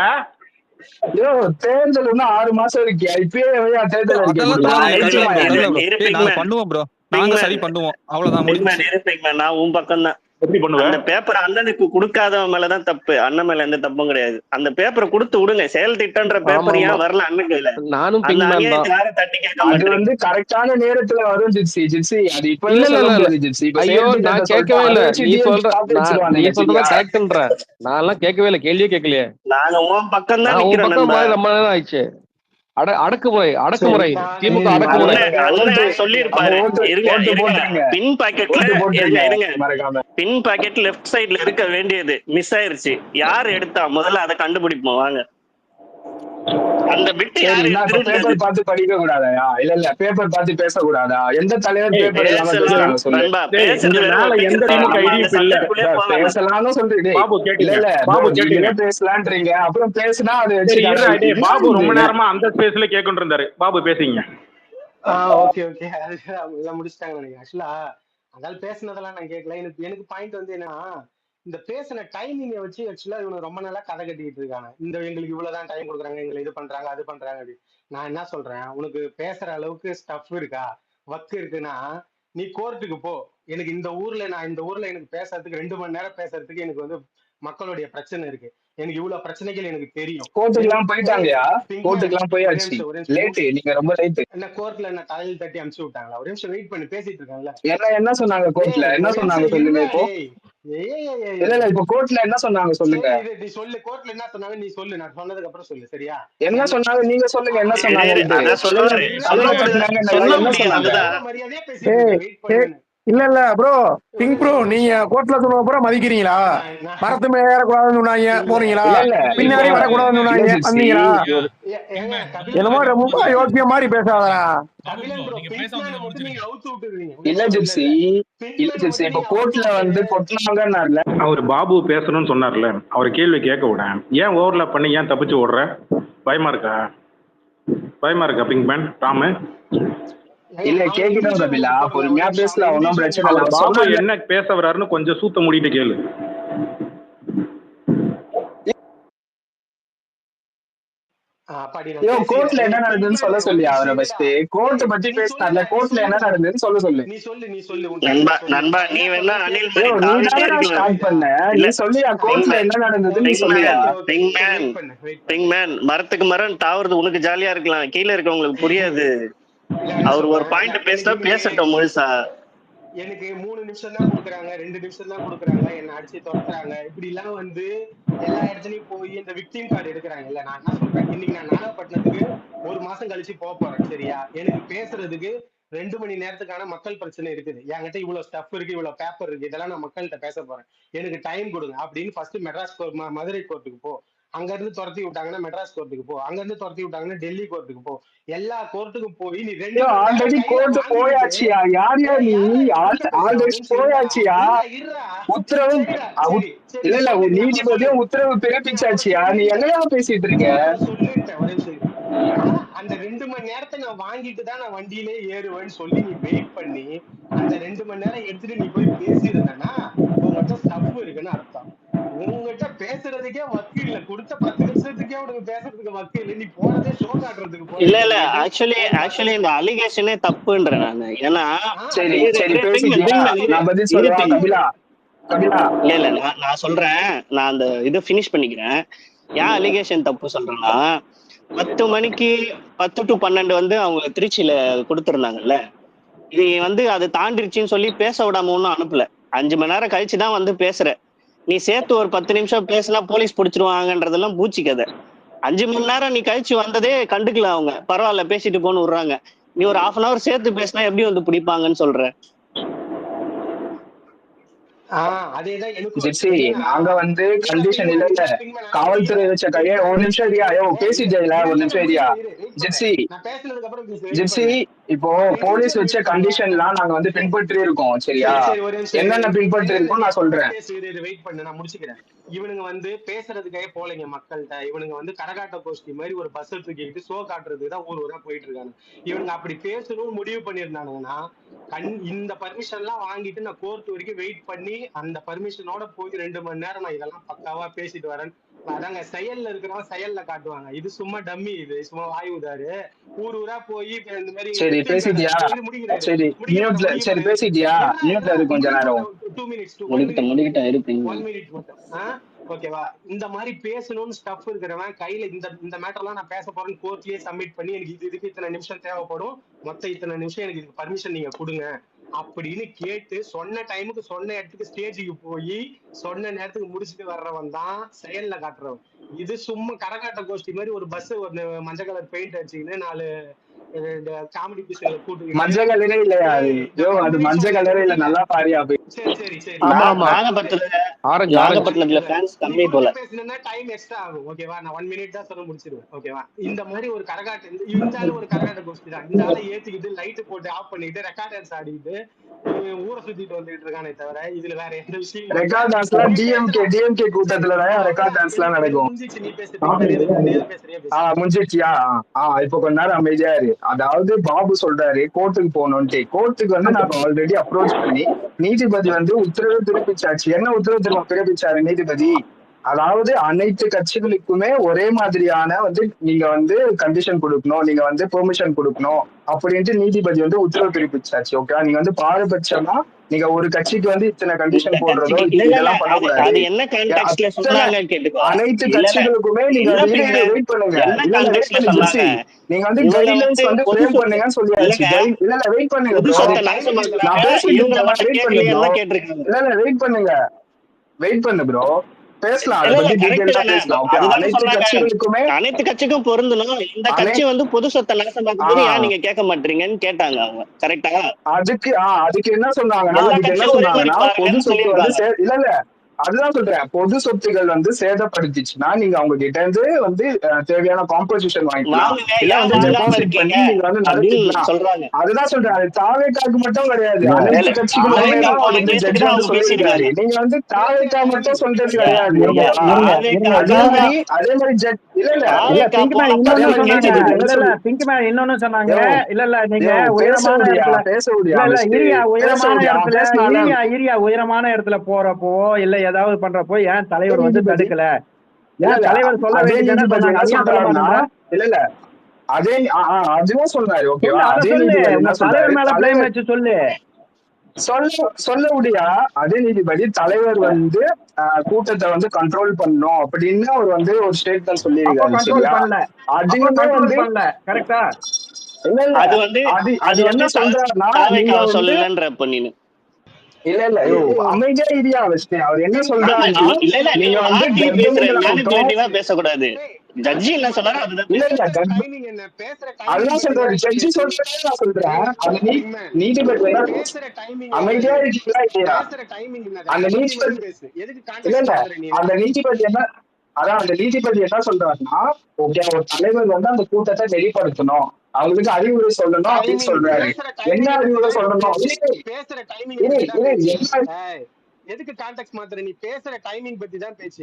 தேர்தல் 6 மாசம் இருக்கு, இப்பயே தேர்தல் பண்ணுவோம் ப்ரோ, நாங்க சரி பண்ணுவோம், அவ்வளவுதான். நான் உன் பக்கம் தான். அந்த பேப்பர் அண்ணனுக்கு கொடுக்காதவன் மேலதான் தப்பு, அண்ணன் மேல எந்த தப்பும் கிடையாது. அந்த பேப்பரை கொடுத்து விடுங்க. செயல் திட்டம்ன்ற பேப்பர் ஏன் வரல அண்ணனுக்கு? இல்ல நானும் அது கரெக்டான நேரத்துல வரும் ஜிப்சி. அது இப்ப ஐயோ நான் கேட்கவே இல்ல, நீ சொல்றத கரெக்ட்ன்ற. நான் எல்லாம் கேட்கவே இல்ல, கேள்வியே கேட்கலையே. நாங்க உன் பக்கம் தான், உன் பக்கம் ரொம்ப நேரம் ஆயிடுச்சு. அடக்குமுறை திமுக அடக்குமுறை சொல்லிருப்பாரு. பின் பாக்கெட் லெஃப்ட் சைடுல இருக்க வேண்டியது மிஸ் ஆயிருச்சு. யார் எடுத்தா முதல்ல அதை கண்டுபிடிப்போம் வாங்க. அந்த பிட் பேப்பர் பார்த்து படிக்க கூடாதா? இல்ல பேப்பர் பார்த்து பேசக்கூடாதா? எந்த தலைவர் பேப்பர் பேசலாம்னு சொல்றீங்க, பேசலான்றீங்க, அப்புறம் பேசினா அது பாபு ரொம்ப நேரமா அந்த ஸ்பேஸ்ல கேட்கிட்டு இருந்தாரு. பாபு பேசிங்க. ஓகே எல்லாம் முடிச்சிட்டாங்க நினைக்கிறேன். ஆக்சுவலா அதனால பேசினதெல்லாம் நான் கேட்கல. எனக்கு பாயிண்ட் என்னன்னா, இந்த பேசின டைமிங்கை வச்சு ஆக்சுவலா இவங்க ரொம்ப நாளா கதை கட்டிட்டு இருக்காங்க. எங்களுக்கு இவ்வளவுதான் டைம் கொடுக்குறாங்க, எங்களை இது பண்றாங்க அது பண்றாங்க அப்படி. நான் என்ன சொல்றேன், உனக்கு பேசுற அளவுக்கு ஸ்டஃப் இருக்கா, ஒர்க் இருக்குன்னா நீ கோர்ட்டுக்கு போ. எனக்கு இந்த ஊர்ல எனக்கு பேசுறதுக்கு 2 மணி நேரம் பேசுறதுக்கு எனக்கு மக்களுடைய பிரச்சனை இருக்கு. எனக்கு இவ்வளவு பிரச்சனைகள் எனக்கு தெரியும். கோர்ட்டுக்குலாம் போயிட்டாங்கயா, கோர்ட்டுக்குலாம் போயாச்சு. லேட், நீங்க ரொம்ப லேட். என்ன கோர்ட்ல என்ன தலையில் தட்டி அனுப்பிச்சு விட்டாங்களா? ஒரு நிமிஷம் வெயிட் பண்ணி பேசிட்டு இருக்காங்கல்ல. என்ன சொன்னாங்க கோர்ட்ல? என்ன சொன்னாங்க சொல்லுங்க இப்போ. இல்ல இப்போ கோர்ட்ல என்ன சொன்னாங்க சொல்லுங்க. நீ சொல்லு, கோர்ட்ல என்ன சொன்னாங்க நீ சொல்லு, நான் சொன்னதுக்கு அப்புறம் சொல்லு, சரியா? என்ன சொன்னாங்க நீங்க சொல்லுங்க, என்ன சொன்னாங்க? மரியாதையா பேசிட்டு வெயிட் பண்ணு. இல்ல ப்ரோ, பிங்க் ப்ரோ, நீங்க கோர்ட்ல சொன்ன அப்புறம் மதிக்கிறீங்களா? மரத்து மேல ஏறக்கூடாதுன்னு சொன்னாங்க, போறீங்களா? பின்னாடி வரக்கூடாதுன்னு சொன்னாங்க, வந்தீங்களா? என்னமோ ரொம்ப யோக்கிய மாதிரி பேசாதா? இல்ல ஜிப்சி, இப்ப கோர்ட்ல கொட்டினாங்கன்னார்ல, அவர் பாபு பேசணும்னு சொன்னார்ல, அவர் கேள்வி கேட்க விட ஏன் ஓவர்லாப் பண்ணி ஏன் தப்பிச்சு ஓடுற? பயமா இருக்கா பிங்க்மேன் ராமு? இல்ல கேக்குதான் கபிலா, பொறுமையா பேசலாம், ஒன்னும் பிரச்சனை இல்ல. பாபு என்ன பேச வர்றாருன்னு கொஞ்சம் சூத்த மூடிட்டு கேளு. கோர்ட்ல என்ன நடந்ததுன்னு சொல்ல சொல்லி அவரை ஃபர்ஸ்ட் கோர்ட் பத்தி பேசினார்ல கோர்ட்ல என்ன நடந்ததுன்னு சொல்ல சொல்லு. நண்பா நீ வேணா அனில் நீ தானே ஸ்டார்ட் பண்ண, நீ சொல்லியா கோர்ட்ல என்ன நடந்ததுன்னு நீ சொல்லியா. பிங்மேன் மரத்துக்கு மரம் தாவறது உனக்கு ஜாலியா இருக்கலாம், கீழே இருக்கவங்களுக்கு புரியாது. அவர் ஒரு பாயிண்ட் பேசினா பேசட்டும் முழுசா. எனக்கு 3 நிமிஷம் தான் கொடுக்குறாங்க, 2 நிமிஷம் தான் கொடுக்குறாங்க, என்ன அடிச்சு துரத்துறாங்க, இப்படி எல்லாம் வந்து எல்லா இடத்துலயும் போய் இந்த விக்டிம் கார்டு எடுக்கிறாங்கல்ல. நான் என்ன சொல்றேன், இன்னைக்கு நான் நாகப்பட்டினத்துக்கு 1 மாசம் கழிச்சு போறேன் சரியா. எனக்கு பேசுறதுக்கு 2 மணி நேரத்துக்கான மக்கள் பிரச்சனை இருக்குது. என்கிட்ட இவ்வளவு ஸ்டஃப் இருக்கு, இவ்வளவு பேப்பர் இருக்கு, இதெல்லாம் நான் மக்கள்கிட்ட பேச போறேன், எனக்கு டைம் கொடுங்க அப்படின்னு ஃபர்ஸ்ட் மெட்ராஸ் மதுரை கோர்ட்டுக்கு போ, அங்க இருந்து துரத்தி விட்டாங்கன்னா மெட்ராஸ் கோர்ட்டுக்கு போ, அங்க இருந்து துரத்தி விட்டாங்கன்னா டெல்லி கோர்ட்டுக்கு போ, எல்லா கோர்ட்டுக்கும் போய் நீ 2 ஆல்ரெடி கோர்ட் போயாச்சியா. யார் யார் நீ ஆல்ரெடி போயாச்சியா. உத்தரவு இல்ல நீதிபதியும் உத்தரவு பிறப்பிச்சாச்சியா. நீ என்னையா பேசிட்டு இருக்க. அந்த 2 மணி நேரத்தை நான் வாங்கிட்டு தான் நான் வண்டியிலே ஏறுவேன்னு சொல்லி நீ வெயிட் பண்ணி அந்த 2 மணி நேரம் எடுத்துட்டு நீ போய் பேசியிருந்தனா உங்ககிட்ட ஸ்டஃப் இருக்குன்னு அர்த்தம். உங்ககிட்ட பேசுறதுக்கே வக்கு இல்ல, கொடுத்த 10 நிமிஷத்துக்கே உனக்கு பேசுறதுக்கு வக்கு இல்ல, நீ போறதே ஷோ காட்டுறதுக்கு. இல்ல ஆக்சுவலி இந்த அலிகேஷனே தப்புன்றேன் நானு. ஏன்னா சரி நான் பதில் சொல்றேன் கபிலா. இல்ல நான் சொல்றேன், நான் அந்த இதை பினிஷ் பண்ணிக்கிறேன். ஏன் அலிகேஷன் தப்பு சொல்றேன்னா 10 மணிக்கு 10 to 12 வந்து அவங்க திருச்சியில கொடுத்துருந்தாங்கல்ல. இது வந்து அது தாண்டிருச்சுன்னு சொல்லி பேச விடாம ஒன்னும் அனுப்பல. 5 மணி நேரம் கழிச்சுதான் வந்து பேசுற. நீ சேர்த்து ஒரு 10 நிமிஷம் பேசினா போலீஸ் பிடிச்சிருவாங்கன்றதெல்லாம் பூச்சி கதை. 5 மணி நேரம் நீ கழிச்சு வந்ததே கண்டுக்கல அவங்க, பரவாயில்ல பேசிட்டு போன்னு விடுறாங்க. நீ ஒரு 1/2 hour சேர்த்து பேசினா எப்படி வந்து பிடிப்பாங்கன்னு சொல்ற. நாங்க வந்து கண்டிஷன் இல்ல காவல்துறை வச்ச கைய. ஒரு நிமிஷம் ஏரியா பேசிட்டு ஒரு நிமிஷம் ஏரியா ஜிப்சி. இப்போ போலீஸ் வச்ச கண்டிஷன்லாம் நாங்க வந்து பின்பற்றி இருக்கோம் சரியா. என்னென்ன பின்பற்றி இருக்கோம் நான் சொல்றேன். வெயிட் பண்ணு, நான் முடிச்சுக்கிறேன். இவனுங்க வந்து பேசுறதுக்கே போலீங்க மக்கள்கிட்ட. இவனுங்க வந்து கரகாட்ட கோஷ்டி மாதிரி ஒரு பஸ் தூக்கிட்டு ஷோ காட்டுறதுக்கு தான் ஊர் ஊரா போயிட்டு இருக்காங்க. இவனுங்க அப்படி பேசணும்னு முடிவு பண்ணிருந்தானுங்கன்னா இந்த பர்மிஷன் எல்லாம் வாங்கிட்டு நான் கோர்ட் வரைக்கும் வெயிட் பண்ணி அந்த பர்மிஷனோட போய் 2 மணி நேரம் நான் இதெல்லாம் பக்காவா பேசிட்டு வரேன். அதாங்க செயல்ல இருக்கிறவங்க செயல்ல காட்டுவாங்க. இது சும்மா டம்மி, இது சும்மா வாயுதாரு. ஊர் ஊரா போய் இந்த மாதிரி. சரி பேசிட்டியா. சரி மியூட்ல. சரி பேசிட்டியா. மியூட்ல இரு கொஞ்ச நேரம். 2 minutes. முடிக்கிட்ட இருப்பீங்க. 1 minute மட்டும். ஓகேவா. இந்த மாதிரி பேசணும்னு ஸ்டஃப் இருக்கிறவன் கையில இந்த மேட்டர்லாம் நான் பேச போறேன்னு கோர்ட்லயே சப்மிட் பண்ணி எனக்கு இதுக்கு இத்தனை நிமிஷம் தேவைப்படும், மொத்தம் இத்தனை நிமிஷம் எனக்கு இதுக்கு பர்மிஷன் நீங்க கொடுங்க அப்படின்னு கேட்டு சொன்ன டைமுக்கு சொன்ன இடத்துக்கு ஸ்டேஜுக்கு போய் சொன்ன நேரத்துக்கு முடிச்சுட்டு வர்றவன் தான் செயல்ல காட்டுறவன். இது சும்மா கரகாட்ட கோஷ்டி மாதிரி ஒரு பஸ் ஒரு மஞ்சள் கலர் பெயிண்ட் அடிச்சுக்கின்னு 4 காமெடி பீஸ்ல கூட்டு. மஞ்சள் கலரே இல்லையா அது மஞ்சள் கலரே இல்ல. நல்லா பாரியா போய். சரி நாகப்பட்டினத்துல ஃபேன்ஸ் கம்மி போல. பேசினா டைம் எக்ஸ்ட்ரா ஆகும். ஓகேவா. நான் 1 minute தான் சொல்ல முடிச்சிருவேன். ஓகேவா. இந்த மாதிரி ஒரு கரகாட்ட இருந்தாலும் ஒரு கரகாட்ட கோஷ்டி தான். இந்த ஆளை ஏத்திக்கிட்டு லைட் போட்டு ஆஃப் பண்ணிட்டு ரெக்கார்ட் டான்ஸ் ஆடிட்டு ஊரை சுத்திட்டு வந்துட்டு இருக்கானே தவிர இதுல வேற எந்த விஷயம். ரெக்கார்ட் டான்ஸ்லாம் டிஎம்கே கூட்டத்துல தான் ரெக்கார்ட் டான்ஸ்லாம் நடக்கும். முடிஞ்சிச்சியா. இப்போ கொஞ்ச நேரம் அமைதியா இரு. அதாவது பாபு சொல்றாரு கோர்ட்டுக்கு போகணும்ட்டு. கோர்ட்டுக்கு வந்து நாங்க ஆல்ரெடி அப்ரோச் பண்ணி நீதிபதி வந்து உத்தரவு பிறப்பிச்சாச்சு. என்ன உத்தரவு பிறப்பிச்சாரு நீதிபதி, அதாவது அனைத்து கட்சிகளுக்குமே ஒரே மாதிரியான வந்து நீங்க வந்து கண்டிஷன் கொடுக்கணும், நீங்க வந்து பெர்மிஷன் கொடுக்கணும் அப்படின்ட்டு நீதிபதி வந்து உத்தரவு பிறப்பிச்சாச்சு. ஓகே. நீங்க வந்து பாரபட்சமா நீங்க ஒரு கட்சிக்கு வந்து இத்தனை கண்டிஷன் போடுறதோ இதெல்லாம் பண்ணக்கூடாது. அனைத்து கட்சிகளுக்குமே நீங்க வெயிட் பண்ணுங்க. நீங்க வந்து கைட்லைன்ஸ் வந்து ஃப்ரேம் பண்ணுங்கன்னு சொல்லியாச்சு. இல்ல வெயிட் பண்ணுங்க. நான் வெயிட் பண்ணு ப்ரோ. பேசலாம். அனைத்து கட்சிக்கும் பொருந்தணும். இந்த கட்சி வந்து பொது சொத்தை நாசமாக்கும்போது ஏன் நீங்க கேட்க மாட்டீங்கன்னு கேட்டாங்க அவங்க. கரெக்டா. அதுக்கு என்ன சொன்னாங்கன்னா பொது சொத்து வந்து இல்ல அதுதான் சொல்றேன். பொது சொத்துகள் வந்து சேதப்படுத்திச்சுன்னா நீங்க அவங்க கிட்ட இருந்து வந்து தேவையான காம்பன்சேஷன் வாங்கிக்கலாம். இல்ல வந்து டெபாசிட் பண்ணி நீங்க வந்து நடத்திக்கலாம். அதுதான் சொல்றேன். அது தாவேக்காக்கு மட்டும் கிடையாது, அனைத்து கட்சிகளுமே சொல்லியிருக்காரு. நீங்க வந்து தாவேக்கா மட்டும் சொல்றது கிடையாது. அதே மாதிரி ஜட்ஜ் இன்னொன்னு சொன்னாங்க. இல்ல நீங்க உயரமான இடத்துல போறப்போ இல்ல ஏதாவது பண்றப்போ ஏன் தலைவர் வந்து தடுக்கல தலைவர் சொல்ல அதே வேண்டியது நீதிபதி என்ன சொல்றாருன்னா இல்ல அதே அதுவும் சொல்றாரு ஓகேவா. அதே நீதிபதி என்ன சொல்றாரு, தலைவர் வச்சு சொல்லு சொல்ல முடியா. அதே நீதிபதி தலைவர் வந்து கூட்டத்தை வந்து கண்ட்ரோல் பண்ணும் அப்படின்னு அவர் வந்து ஒரு ஸ்டேட்மெண்ட் சொல்லியிருக்காரு சரியா. அதுவுமே வந்து கரெக்டா அது வந்து அது என்ன சொல்றாருன்னா நீங்க வந்து சொல்லலன்ற பண்ணினு இல்ல அமைதியா இரியா வச்சு அவர் என்ன சொல்றாருன்னா நீங்க வந்து பேசக்கூடாது. ஜட்ஜி என்ன சொல்றாரு அதுதான் சொல்றாரு. ஜட்ஜி சொல்றேன் நான் சொல்றேன். அந்த நீதிபதி அமைதியா இருக்கீங்களா இல்லையா? அந்த நீதிபதி என்ன அதான் அந்த நீதிபதி என்ன சொல்றாருன்னா ஓகே ஒரு தலைவர் வந்து அந்த கூட்டத்தை வெளிப்படுத்தணும், அவங்களுக்கு அறிவுரை சொல்லணும் அப்படின்னு சொல்றாரு. என்ன அறிவுரை சொல்லணும்? பேசுற டைமிங் எதுக்கு கான்டெக்ட் மாத்துற? நீ பேசுற டைமிங் பத்தி தான் பேச்சு.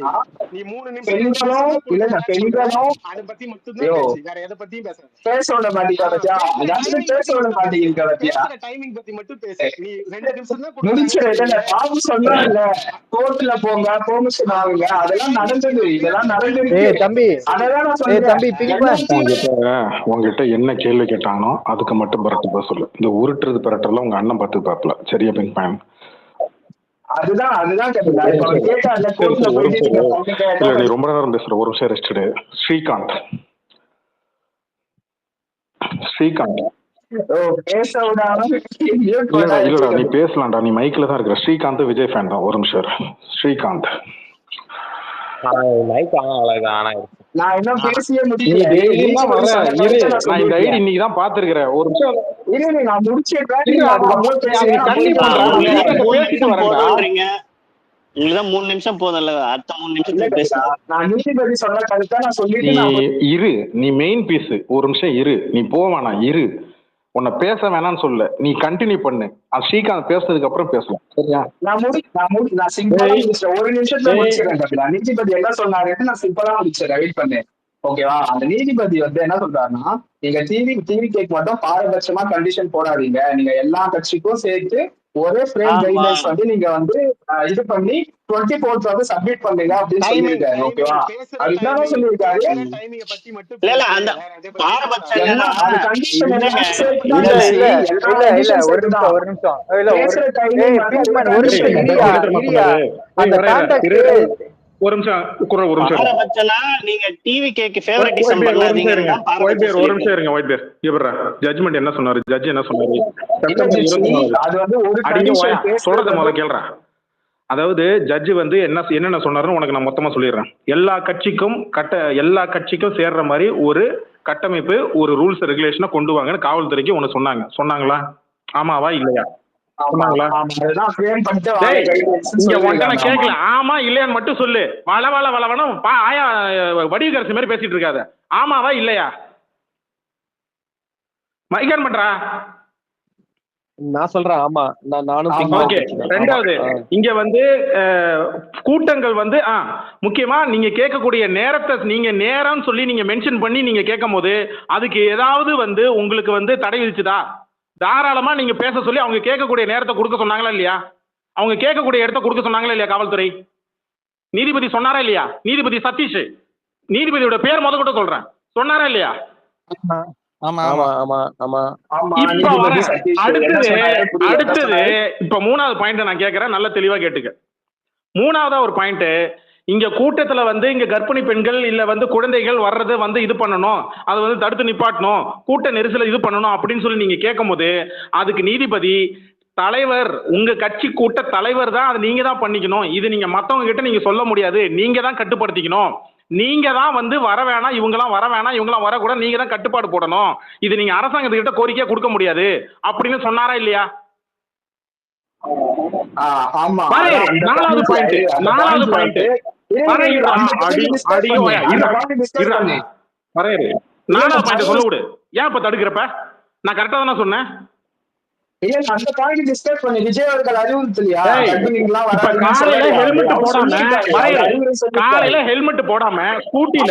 நீ 3 நிமிஷம் அத பத்தி மட்டும் தான் பேச்சு, வேற எதை பத்தியும் பேசுற டைமிங் பத்தி மட்டும் பேசு. நீ 2 நிமிஷம் தான் சொன்னாங்கல்ல கோர்ட்ல போங்க பெர்மிஷன் ஆகுங்க, அதெல்லாம் நடந்தது. இதெல்லாம் நடந்துருக்கு தம்பி. அதெல்லாம் நான் சொல்றேன். உங்ககிட்ட என்ன கேள்வி கேட்டானோ அதுக்கு மட்டும் பரட்டு சொல்லு. இந்த உருட்டுறது பரட்டெல்லாம் உங்க அண்ணன் பார்த்து பார்க்கல சரியா பின் பயன். அதுதான் நீ ரொம்ப நேரம் பேசுற, ஒரு நிமிஷம் ரெஸ்ட் எடு. ஸ்ரீகாந்த் இல்லடா நீ பேசலாம்டா, நீ மைக்ல தான் இருக்கிற. ஸ்ரீகாந்த் விஜய் ஃபேன் தான். ஒரு நிமிஷம் ஸ்ரீகாந்த் நான் இன்னும் பேசியே இன்னைக்கு தான் பாத்துருக்கிறேன். ஒரு நிமிஷம் நான் முடிச்சிடுறேன். இதுதான் 3 நிமிஷம் போதும்ல, அடுத்த 3 நிமிஷத்துக்கு பேசு. நான் நீதிபதி சொன்ன கருத்தை நான் சொல்லிட்டு இரு. நீ மெயின் பீஸ். ஒரு நிமிஷம் இரு, நீ போவானா இரு. உன்னை பேச வேணாம்னு சொல்ல, நீ கண்டினியூ பண்ணு. ஸ்ரீகாந்த் பேசுறதுக்கு அப்புறம் பேசலாம் சரியா. நான் சிம்பிளா முடிச்சிட்டேன். ஒரு நிமிஷத்துல முடிச்சிடறேன். நீதிபதி என்ன சொன்னாருன்னு நான் சிம்பிளா முடிச்சிடறேன். வெயிட் பண்ணு ஓகேவா. அந்த நீதிபதி வந்து என்ன சொல்றாருன்னா நீங்க டிவி கேக் மட்டும் பாரபட்சமா கண்டிஷன் போடாதீங்க, நீங்க எல்லா கட்சிக்கும் சேர்த்து ஒரே ஃப்ரேம் கைட்லைன்ஸ் வந்து நீங்க வந்து இது பண்ணி 24th வந்து சப்மிட் பண்ணுங்க அப்படின்னு சொல்லியிருக்காரு ஓகேவா. அது என்ன சொல்லியிருக்காரு, ஒரு நிமிஷம் நீங்க டிவி கேக்கு ஃபேவரட்டிசம் பண்ணாதீங்க. ஒரு நிமிஷம் இருங்க. ஒயிட் பேர் இவரா ஜட்ஜ்மெண்ட் என்ன சொன்னாரு? ஜட்ஜ் என்ன சொன்னாரு? சொல்றத முதல்ல கேள்றேன். அதாவது ஜட்ஜ் வந்து என்னென்ன சொன்னாருன்னு உனக்கு நான் மொத்தமா சொல்லிடுறேன். எல்லா கட்சிக்கும் சேர்ற மாதிரி ஒரு கட்டமைப்பு, ஒரு ரூல்ஸ் ரெகுலேஷனை கொண்டு வாங்கன்னு காவல்துறைக்கு ஒண்ணு சொன்னாங்களா? ஆமாவா இல்லையா? கேட்கல. ஆமா இல்லையான்னு மட்டும் சொல்லு. வளவனும் ஆயா வடிவகரசி மாதிரி பேசிட்டு இருக்காத. ஆமாவா இல்லையா? மைக்கான் பண்றா. நான் சொல்றேன் ஆமா. நானும். ரெண்டாவது இங்க வந்து கூட்டங்கள் வந்து முக்கியமா நீங்க கேட்கக்கூடிய நேரத்தை நீங்க நேரம் சொல்லி நீங்க மென்ஷன் பண்ணி நீங்க கேட்கும் போது அதுக்கு ஏதாவது வந்து உங்களுக்கு வந்து தடை விதிச்சுதா? தாராளமா நீங்க பேச சொல்லி அவங்க கேட்கக்கூடிய நேரத்தை கொடுக்க சொன்னாங்களா இல்லையா? அவங்க கேட்கக்கூடிய இடத்த கொடுக்க சொன்னாங்களா இல்லையா காவல்துறை? நீதிபதி சொன்னாரா இல்லையா? நீதிபதி சதீஷ், நீதிபதியோட பேர் முத கூட சொல்றேன், சொன்னாரா இல்லையா? அடுத்தது இப்ப 3வது பாயிண்ட் நான் கேட்கிறேன், நல்ல தெளிவா கேட்டுக்க. 3வதா ஒரு பாயிண்ட், இங்க கூட்டத்துல வந்து இங்க கர்ப்பிணி பெண்கள் இல்ல வந்து குழந்தைகள் வர்றது வந்து இது பண்ணணும், அதை வந்து தடுத்து நிப்பாட்டணும், கூட்ட நெரிசல இது பண்ணணும் அப்படின்னு சொல்லி நீங்க கேட்கும் போது அதுக்கு நீதிபதி தலைவர், உங்க கட்சி கூட்ட தலைவர் தான், அது நீங்க தான் பண்ணிக்கணும். இது நீங்க மத்தவங்க கிட்ட நீங்க சொல்ல முடியாது, நீங்க தான் கட்டுப்படுத்திக்கணும். நீங்க தான் வந்து வர வேணாம், இவங்கெல்லாம் வர வேணாம், இவங்கெல்லாம் வரக்கூடாது, நீங்க தான் கட்டுப்பாடு போடணும். இது நீங்க அரசாங்கத்துக்கிட்ட கோரிக்கையா கொடுக்க முடியாது அப்படின்னு சொன்னாரா இல்லையா? 4வது பாயிண்ட் சொல்ல விடு. ஏன் இப்ப தடுக்கிறப்ப? நான் கரெக்டா தானே சொன்னேன். காலையில ஹெல்மெட் போடாம ஸ்கூட்டில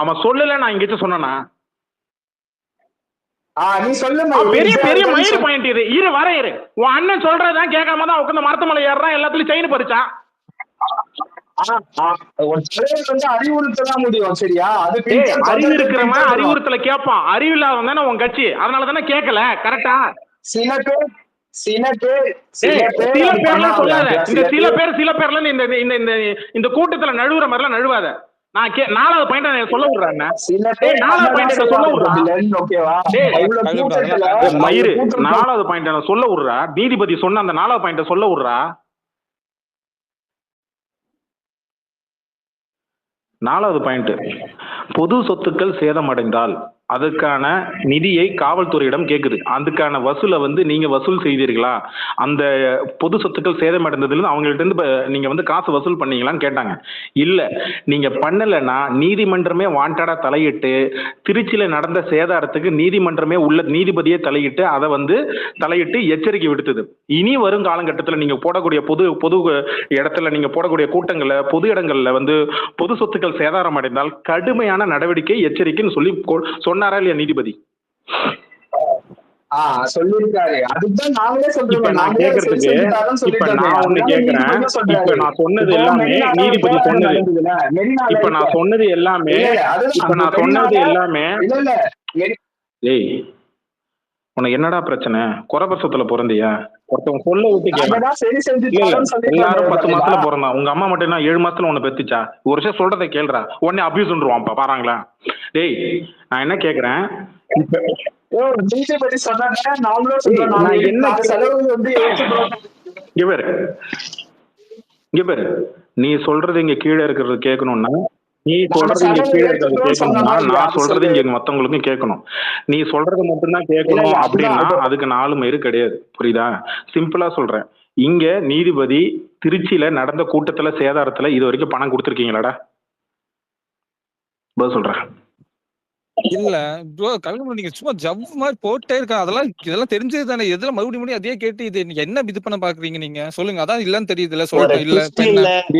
அவன் சொல்லல, நான் இங்க சொன்னா நீ சொல்லு பெரிய பெரிய மயிர் பாயிண்ட் இது. இரு வர இரு. உன் அண்ணன் சொல்றதுதான் கேட்காம தான் உட்காந்து மரத்து மலை ஏறான், எல்லாத்துலயும் செயின் பறிச்சான். அறிவுறுத்தலாம் முடியும் சரியா? அது அறிவு இருக்கிறவன் அறிவுறுத்தல கேட்பான், அறிவு இல்லாதவன் தானே உன் கட்சி, அதனால தானே கேட்கல. கரெக்டா? சில பேர் சொல்லாத. இந்த சில பேர்ல இந்த கூட்டத்துல நழுவுற மாதிரி எல்லாம் நழுவாத. நான் 4வது பாயிண்ட் சொல்ல விடுறேன். 4வது பாயிண்ட் சொல்ல விடுறா மயிறு. 4வது பாயிண்ட் சொல்ல விடுறா. நீதிபதி சொன்ன அந்த 4வது பாயிண்ட் சொல்ல விடுறா. 4வது பாயிண்ட், பொது சொத்துக்கள் சேதமடைந்தால் அதுக்கான நிதியை காவல்துறையிடம் கேக்குது. அதுக்கான வசூலை நீங்க வசூல் செய்தீர்களா? அந்த பொது சொத்துக்கள் சேதமடைந்ததுல அவங்கள்ட்ட இருந்து நீங்க காசு வசூல் பண்ணீங்களான்னு கேட்டாங்க. இல்ல நீங்க பண்ணலன்னா நீதிமன்றமே வாண்டடா தலையிட்டு திருச்சியில நடந்த சேதாரத்துக்கு நீதிமன்றமே உள்ள நீதிபதியே தலையிட்டு அதை தலையிட்டு எச்சரிக்கை விடுத்தது. இனி வரும் காலகட்டத்தில் நீங்க போடக்கூடிய பொது இடத்துல நீங்க போடக்கூடிய கூட்டங்கள்ல பொது இடங்கள்ல பொது சொத்துக்கள் சேதாரம் அடைந்தால் கடுமையான நடவடிக்கை எச்சரிக்கைன்னு சொல்லி சொன்னாரா இல்லையா நீதிபதி? சொல்லிருக்காரு. அதுதான் நாங்களே சொல்றோம். நான் கேக்குறதுக்கு இப்ப நான் ஒண்ணு கேக்குறேன். இப்ப நான் சொன்னது எல்லாமே நீதிபதி சொன்னது. இப்ப நான் சொன்னது எல்லாமே ஏய் உனக்கு என்னடா பிரச்சனை? குறபட்சத்துல பிறந்தியா? ஒருத்தவங்க சொல்ல விட்டு எல்லாரும் 10 மாசத்துல பிறந்தான். உங்க அம்மா மட்டும் என்ன 7 மாசத்துல உன்னை பெத்துச்சா? ஒரு வருஷம் சொல்றதை கேள்றா, உடனே அபியூஸ் பண்ணுவான் பாருங்களா? டேய் நான் என்ன கேக்குறேன், நீ சொல்றது இங்க கீழே இருக்கிறது கேட்கணும்னா நீ சொல்றது இங்க கீழே இருக்கிறது கேட்கணும்னா நான் சொல்றது இங்க மத்தவங்களுக்கும் கேட்கணும். நீ சொல்றது மட்டும்தான் கேட்கணும் அப்படின்னா அதுக்கு 4 மயிறு கிடையாது. புரியுதா? சிம்பிளா சொல்றேன். இங்க நீதிபதி திருச்சியில நடந்த கூட்டத்துல சேதாரத்துல இது வரைக்கும் பணம் கொடுத்துருக்கீங்களாடா? பதில் சொல்றேன். இல்ல ப்ரோ, கவிஞர் நீங்க சும்மா ஜவ் மாதிரி போட்டே இருக்க. இதெல்லாம் தெரிஞ்சது தானே. எதுல மறுபடியும் அதே கேட்டு இது என்ன இது பண்ண பாக்குறீங்க நீங்க? சொல்லுங்க. அதான் இல்லன்னு தெரியுது. இல்ல சொல்றேன். இல்ல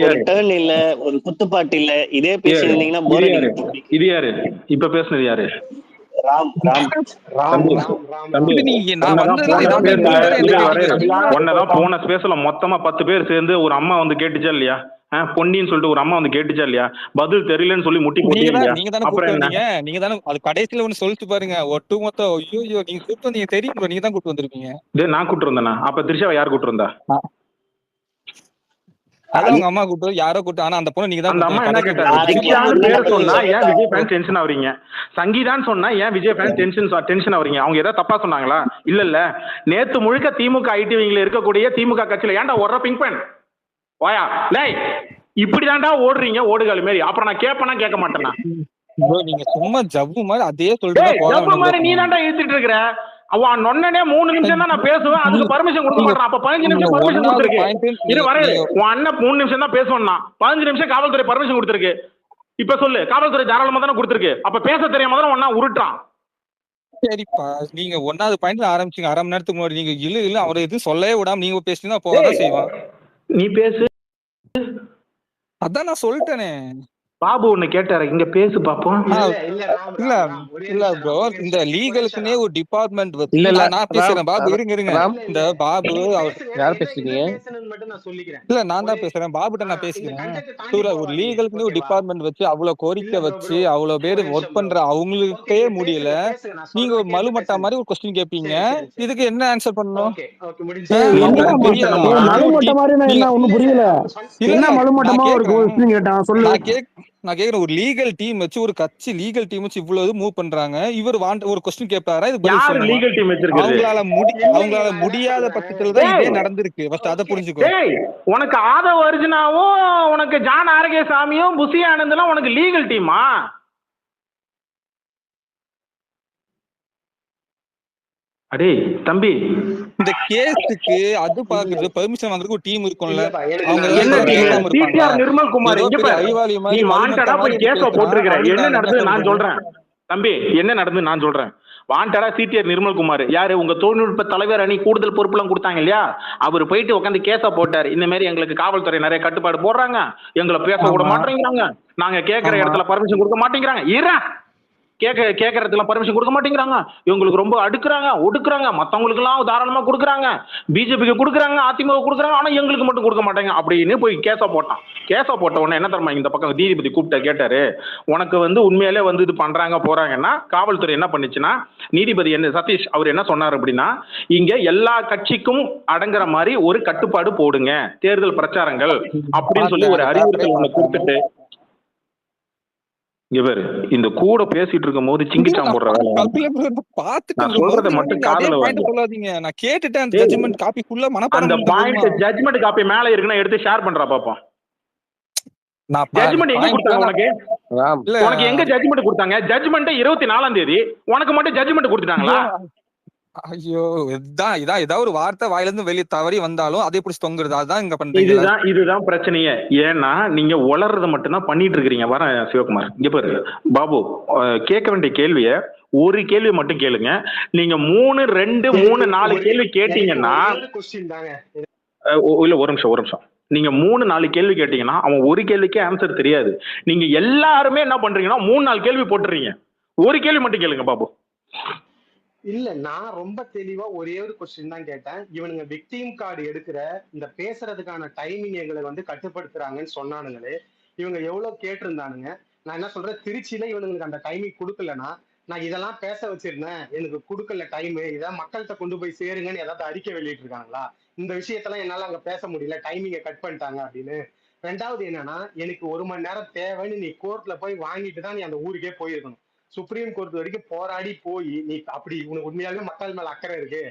ஒரு டர்ன் இல்ல, ஒரு குத்துப்பாட்டு இல்ல. இதே பேசியிருந்தீங்கன்னா போர் அடிக்கும். இது யாரு இப்ப பேசுனது? யாரு? ஒன்னதான் போன ஸ்பேஸ்ல மொத்தமா 10 பேர் சேர்ந்து ஒரு அம்மா கேட்டுச்சா இல்லையா? பொன்னின்னு சொல்லிட்டு ஒரு அம்மா கேட்டுச்சா இல்லையா? பதில் தெரியலன்னு சொல்லி முட்டி போட்டீங்க. நீங்க தானே அது கடைசியில ஒண்ணு சொல்லிட்டு பாருங்க. ஒட்டு மொத்தம் ஐயோ நீங்க கூப்பிட்டு வந்தீங்க தெரியும். நீங்க தான் கூப்பிட்டு வந்திருக்கீங்க. நான் கூப்பிட்டு வந்தேனா? அப்ப திரிஷாவை யார் கூப்பிட்டு வந்தா? அதான் உங்க அம்மா கூப்பிட்டு யாரோ கூப்பிட்டு. ஆனா அந்த பொண்ணு நீங்க தான். அந்த அம்மா என்ன கேட்டாங்க? பேர் சொன்னா ஏன் விஜய் ஃபேன் டென்ஷன் ஆவறீங்க? சங்கீதான் சொன்னா ஏன் விஜய் ஃபேன் டென்ஷன் ஆவறீங்க? அவங்க ஏதாவது தப்பா சொன்னாங்களா? இல்ல நேத்து முழுக்க திமுக ஐடிவிங்ல இருக்கக்கூடிய திமுக கட்சியில ஏன்டா ஓடுற பிங்க் பேன் வாயா லேய் இப்படிதான்டா ஓடுறீங்க ஓடுகாலி மாதிரி. அப்புறம் நான் கேட்பேனா கேட்க மாட்டேனா? நீங்க சும்மா ஜவ்வு மாதிரி அதே சொல்லிட்டு ஜவ்வு மாதிரி நீ தான்டா இழுத்துட்டு இருக்கிற. அவன் நொன்னனே 3 நிமிஷம் தான் நான் பேசுவேன். அதுக்கு பர்மிஷன் கொடுக்க மாட்டான். அப்ப 15 நிமிஷம் பர்மிஷன் கொடுத்துருக்கு. இது வர உன் அண்ணன் 3 நிமிஷம் தான் பேசுவான்னா 15 நிமிஷம் காவல்துறை பர்மிஷன் கொடுத்துருக்கு. இப்ப சொல்லு, காவல்துறை தாராளமா தானே கொடுத்துருக்கு. அப்ப பேச தெரியாம தானே ஒன்னா உருட்டான். சரிப்பா, நீங்க 1வது பாயிண்ட்ல ஆரம்பிச்சீங்க. 1/2 மணி நேரத்துக்கு முன்னாடி நீங்க இல்ல அவரை எதுவும் சொல்லவே விடாம நீங்க பேசினா போகதான் செய்வான். நீ பேசு. அதான் நான் சொல்லிட்டேனே. பாபு ஒண்ணு கேட்டாரு, இங்க பேசு பாப்போம். இல்ல ப்ரோ, இந்த லீகலுக்குனே ஒரு டிபார்ட்மெண்ட் வச்சு நான் பேசுறேன். பாபு இருங்க. இந்த பாபு அவர் யார் பேசுறீங்க? இல்ல நான் தான் பேசுறேன். பாபுட்ட நான் பேசுறேன். ஒரு லீகலுக்குனே ஒரு டிபார்ட்மெண்ட் வச்சு அவ்வளவு கோரிக்கை வச்சு அவ்வளவு பேர் ஒர்க் பண்ற அவங்களுக்கே முடியல. நீங்க ஒரு மலுமட்டா மாதிரி ஒரு கொஸ்டின் கேட்பீங்க. இதுக்கு என்ன ஆன்சர் பண்ணணும்? நான் கேக்குறேன், ஒரு லீகல் டீம் வச்சு ஒரு கட்சி லீகல் டீம் வச்சு இவ்வளவு மூவ் பண்றாங்க. இவர் ஒரு கொஸ்டின் கேட்பாரா? இது லீகல் டீம் வச்சிருக்காங்க. அவங்களால முடியாத பட்சத்துல தான் இதே நடந்திருக்கு. ஃபர்ஸ்ட் அத புரிஞ்சுக்கோ. உனக்கு ஆதவ அர்ஜுனாவும் உனக்கு ஜான் ஆரோக்கியசாமியும் புசி ஆனந்தெல்லாம் உனக்கு லீகல் டீமா? அடே தம்பி, இந்த கேஸுக்கு அது பாக்குறது பெர்மிஷன் வாங்குறதுக்கு ஒரு டீம் இருக்கும்ல. அவங்க நிர்மல் குமார் நீ வாண்டடா போய் கேஸ போட்டுருக்கிற. என்ன நடந்தது நான் சொல்றேன் தம்பி, என்ன நடந்தது நான் சொல்றேன். வாண்டடா சிடிஆர் நிர்மல் குமார் யாரு? உங்க தொழில்நுட்ப தலைவர் அணி கூடுதல் பொறுப்புலாம் கொடுத்தாங்க இல்லையா? அவர் போயிட்டு உட்காந்து கேஸ போட்டாரு. இந்த மாதிரி எங்களுக்கு காவல்துறை நிறைய கட்டுப்பாடு போடுறாங்க, எங்களை பேச விட மாட்டேங்கிறாங்க, நாங்க கேட்கிற இடத்துல பர்மிஷன் கொடுக்க மாட்டேங்கிறாங்க. கேட்கறதுலாம் பர்மிஷன் கொடுக்க மாட்டேங்கிறாங்க, இவங்களுக்கு ரொம்ப அடுக்குறாங்க ஒடுக்குறாங்க, மற்றவங்களுக்கு எல்லாம் தாராளமா கொடுக்குறாங்க, பிஜேபிக்கு கொடுக்குறாங்க, அதிமுக கொடுக்குறாங்க, ஆனா எங்களுக்கு மட்டும் கொடுக்க மாட்டாங்க அப்படின்னு போய் கேஸா போட்டான். கேஸா போட்ட உடனே என்ன தரமா இந்த பக்கம் நீதிபதி கூப்பிட்ட கேட்டாரு, உனக்கு வந்து உண்மையிலே வந்து இது பண்றாங்க போறாங்கன்னா காவல்துறை என்ன பண்ணுச்சுன்னா, நீதிபதி என்ன சதீஷ் அவர் என்ன சொன்னார் அப்படின்னா, இங்க எல்லா கட்சிக்கும் அடங்குற மாதிரி ஒரு கட்டுப்பாடு போடுங்க தேர்தல் பிரச்சாரங்கள் அப்படின்னு சொல்லி ஒரு அறிவுறுத்தல் ஒண்ணு கொடுத்துட்டு, இங்க பேரு இந்த கூட பேசிட்டு இருக்கும் போது சிங்கிச்சாம் போடுற வேலை நான் சொல்றதை மட்டும் காதுல சொல்லாதீங்க. நான் கேட்டுட்டேன் அந்த ஜட்ஜ்மெண்ட் காப்பி ஃபுல்லா அந்த மனப்பாடம் பாயிண்ட் ஜட்ஜ்மெண்ட் காப்பி மேல இருக்குன்னா எடுத்து ஷேர் பண்றா பாப்போம். ஜட்ஜ்மெண்ட் எங்க கொடுத்தாங்க உனக்கு? உனக்கு எங்க ஜட்ஜ்மெண்ட் கொடுத்தாங்க? ஜட்ஜ்மெண்ட் 24ஆம் தேதி, உனக்கு மட்டும் ஜட்ஜ்மெண்ட் கொடுத்துட்டாங்களா? ஐயோ, இதான் ஏதாவது ஒரு வார்த்தை வாயில இருந்து வெளியே தவறி வந்தாலும் அதே பிடிச்சி தொங்குறது. அதுதான் இங்க பண்றீங்க. இதுதான் பிரச்சனையே. ஏன்னா நீங்க வளர்றத மட்டும் தான் பண்ணிட்டு இருக்கிறீங்க. வர சிவகுமார் இங்க பாரு பாபு, கேட்க வேண்டிய கேள்விய ஒரு கேள்வி மட்டும் கேளுங்க. நீங்க 3 2 3 4 கேள்வி கேட்டீங்கன்னா இல்ல ஒரு நிமிஷம் நீங்க 3 4 கேள்வி கேட்டீங்கன்னா அவன் ஒரு கேள்விக்கே ஆன்சர் தெரியாது. நீங்க எல்லாருமே என்ன பண்றீங்கன்னா 3 4 கேள்வி போட்டுறீங்க. ஒரு கேள்வி மட்டும் கேளுங்க பாபு. இல்ல, நான் ரொம்ப தெளிவா ஒரே ஒரு கொஸ்டின் தான் கேட்டேன். இவனுங்க விக்டிம் கார்டு எடுக்கிற இந்த பேசுறதுக்கான டைமிங் எங்களை வந்து கட்டுப்படுத்துறாங்கன்னு சொன்னானுங்களே, இவங்க எவ்வளவு கேட்டிருந்தானுங்க. நான் என்ன சொல்றேன், திருச்சியில இவனுங்களுக்கு அந்த டைமிங் கொடுக்கலன்னா, நான் இதெல்லாம் பேச வச்சிருந்தேன், எனக்கு கொடுக்கல டைம், இதான் மக்கள்கிட்ட கொண்டு போய் சேருங்கன்னு ஏதாவது அறிக்கை வெளியிட்டு இருக்காங்களா? இந்த விஷயத்தெல்லாம் என்னால அங்க பேச முடியல, டைமிங்கை கட் பண்ணிட்டாங்க அப்படின்னு. ரெண்டாவது என்னன்னா, எனக்கு 1 மணி நேரம் தேவைன்னு நீ கோர்ட்ல போய் வாங்கிட்டு தான் நீ அந்த ஊருக்கே போயிருக்கணும். சுப்ரீம் கோர்ட் வரைக்கும் போராடி போய் நீ அப்படி உனக்கு உண்மையாலுமே மக்கள் மேல அக்கறை இருக்கு,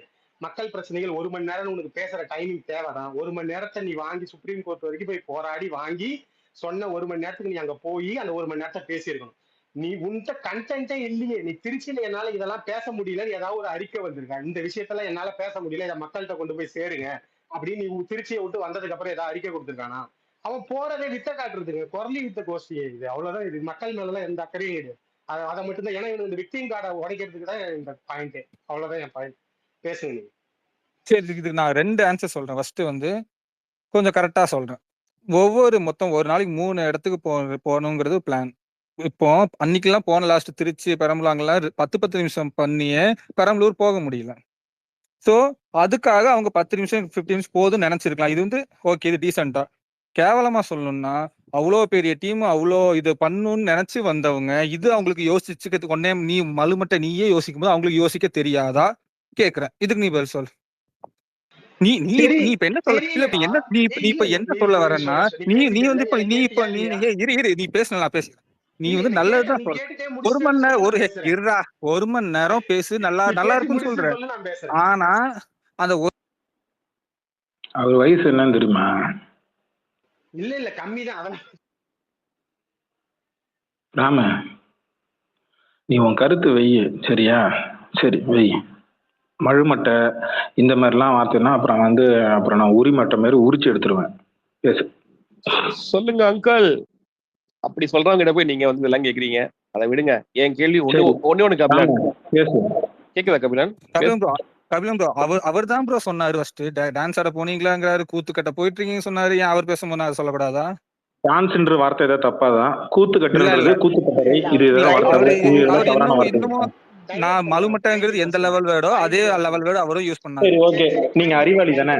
மக்கள் பிரச்சனைகள் 1 மணி நேரம் உனக்கு பேசுற டைமிங் தேவைதான், 1 மணி நேரத்தை நீ வாங்கி சுப்ரீம் கோர்ட் வரைக்கும் போய் போராடி வாங்கி சொன்ன 1 மணி நேரத்துக்கு நீ அங்க போய் அந்த 1 மணி நேரத்தை பேசியிருக்கணும். நீ உன்கிட்ட கண்டென்ட்டே இல்லையே. நீ திருச்சியில என்னால இதெல்லாம் பேச முடியலன்னு ஏதாவது ஒரு அறிக்கை வந்திருக்கா, இந்த விஷயத்தெல்லாம் என்னால பேச முடியல, இதை மக்கள்கிட்ட கொண்டு போய் சேருங்க அப்படின்னு நீ திருச்சியை விட்டு வந்ததுக்கு அப்புறம் ஏதாவது அறிக்கை கொடுத்துருக்கானா? அவன் போறதே வித்த காட்டுறதுக்கு, குரலி வித்த கோஷ்டி இது, அவ்வளவுதான். இது மக்கள் மேலாம் எந்த அக்கறையும் கிடையாது. அதை மட்டும்தான். ஏன்னா இந்த விக்டிம் கார்டை உடைக்கிறதுக்கு தான் இந்த பாயிண்ட். அவ்வளவுதான் என் பாயிண்ட். பேசுங்க நீங்க. சரி, இதுக்கு நான் 2 ஆன்சர் சொல்றேன். ஃபர்ஸ்ட் வந்து கொஞ்சம் கரெக்டா சொல்றேன். மொத்தம் ஒரு நாளைக்கு 3 இடத்துக்கு போகணுங்கிறது பிளான். இப்போ அன்னைக்கெல்லாம் போன லாஸ்ட் திருச்சி பெரம்பலூர்லாம் 10 நிமிஷம் பண்ணியே பெரம்பலூர் போக முடியல. ஸோ அதுக்காக அவங்க 10 நிமிஷம் 15 நிமிஷம் போதும்னு நினைச்சிருக்கலாம். இது வந்து ஓகே, இது டீசெண்டா. கேவலமா சொல்லணும்னா அவ்வளோ பெரிய டீம் அவ்வளோ இது பண்ணணும்னு நினைச்சு வந்தவங்க இது அவங்களுக்கு யோசிச்சுக்கிறதுக்கு ஒன்னே நீ மலுமட்ட நீயே யோசிக்கும் போது அவங்களுக்கு யோசிக்க தெரியாதா கேக்குறேன். இதுக்கு நீ பதில் சொல். நீ நீ நீ இப்ப என்ன சொல்ல இல்ல என்ன நீ இப்ப என்ன சொல்ல வரேன்னா நீ வந்து இப்ப நீ இரு நீ பேசணும், நான் பேசுறேன். நீ வந்து நல்லதுதான் சொல்ற. 1 மணி நேரம் 1 மணி நேரம் பேசு, நல்லா இருக்குன்னு சொல்ற. ஆனா அந்த அவர் வயசு என்னன்னு தெரியுமா? இல்ல கம்மிதான். அதெல்லாம் ராம, நீ உன் கருத்து வெய்ய, சரியா? சரி வெய். மழுமட்டை இந்த மாதிரிலாம் வார்த்தைன்னா அப்புறம் நான் உரிமட்டை மாதிரி உரிச்சு எடுத்துருவேன். பேசு. சொல்லுங்க அங்கிள். அப்படி சொல்றவங்க போய் நீங்க வந்து எல்லாம் கேக்குறீங்க, அதை விடுங்க. என் கேள்வி ஒண்ணு கபிலன் பேசு. கேக்குதா கபிலன்? கபிலன் ப்ரோ அவர் தான் ப்ரோ சொன்னாரு ஃபர்ஸ்ட் டான்ஸ் ஆட போனீங்களாங்கிறாரு, கூத்து கட்ட போயிட்டு இருக்கீங்க சொன்னாரு. ஏன் அவர் பேசும்போது அது சொல்லக்கூடாதா? டான்ஸ்ன்ற வார்த்தை ஏதாவது தப்பாதான்? கூத்து கட்டுறது கூத்து கட்டறை இது இன்னமும் நான் மலுமட்டங்கிறது எந்த லெவல் வேர்டோ அதே லெவல் வேர்டு அவரும் யூஸ் பண்ணாரு. சரி ஓகே, நீங்க அறிவாளி தானே?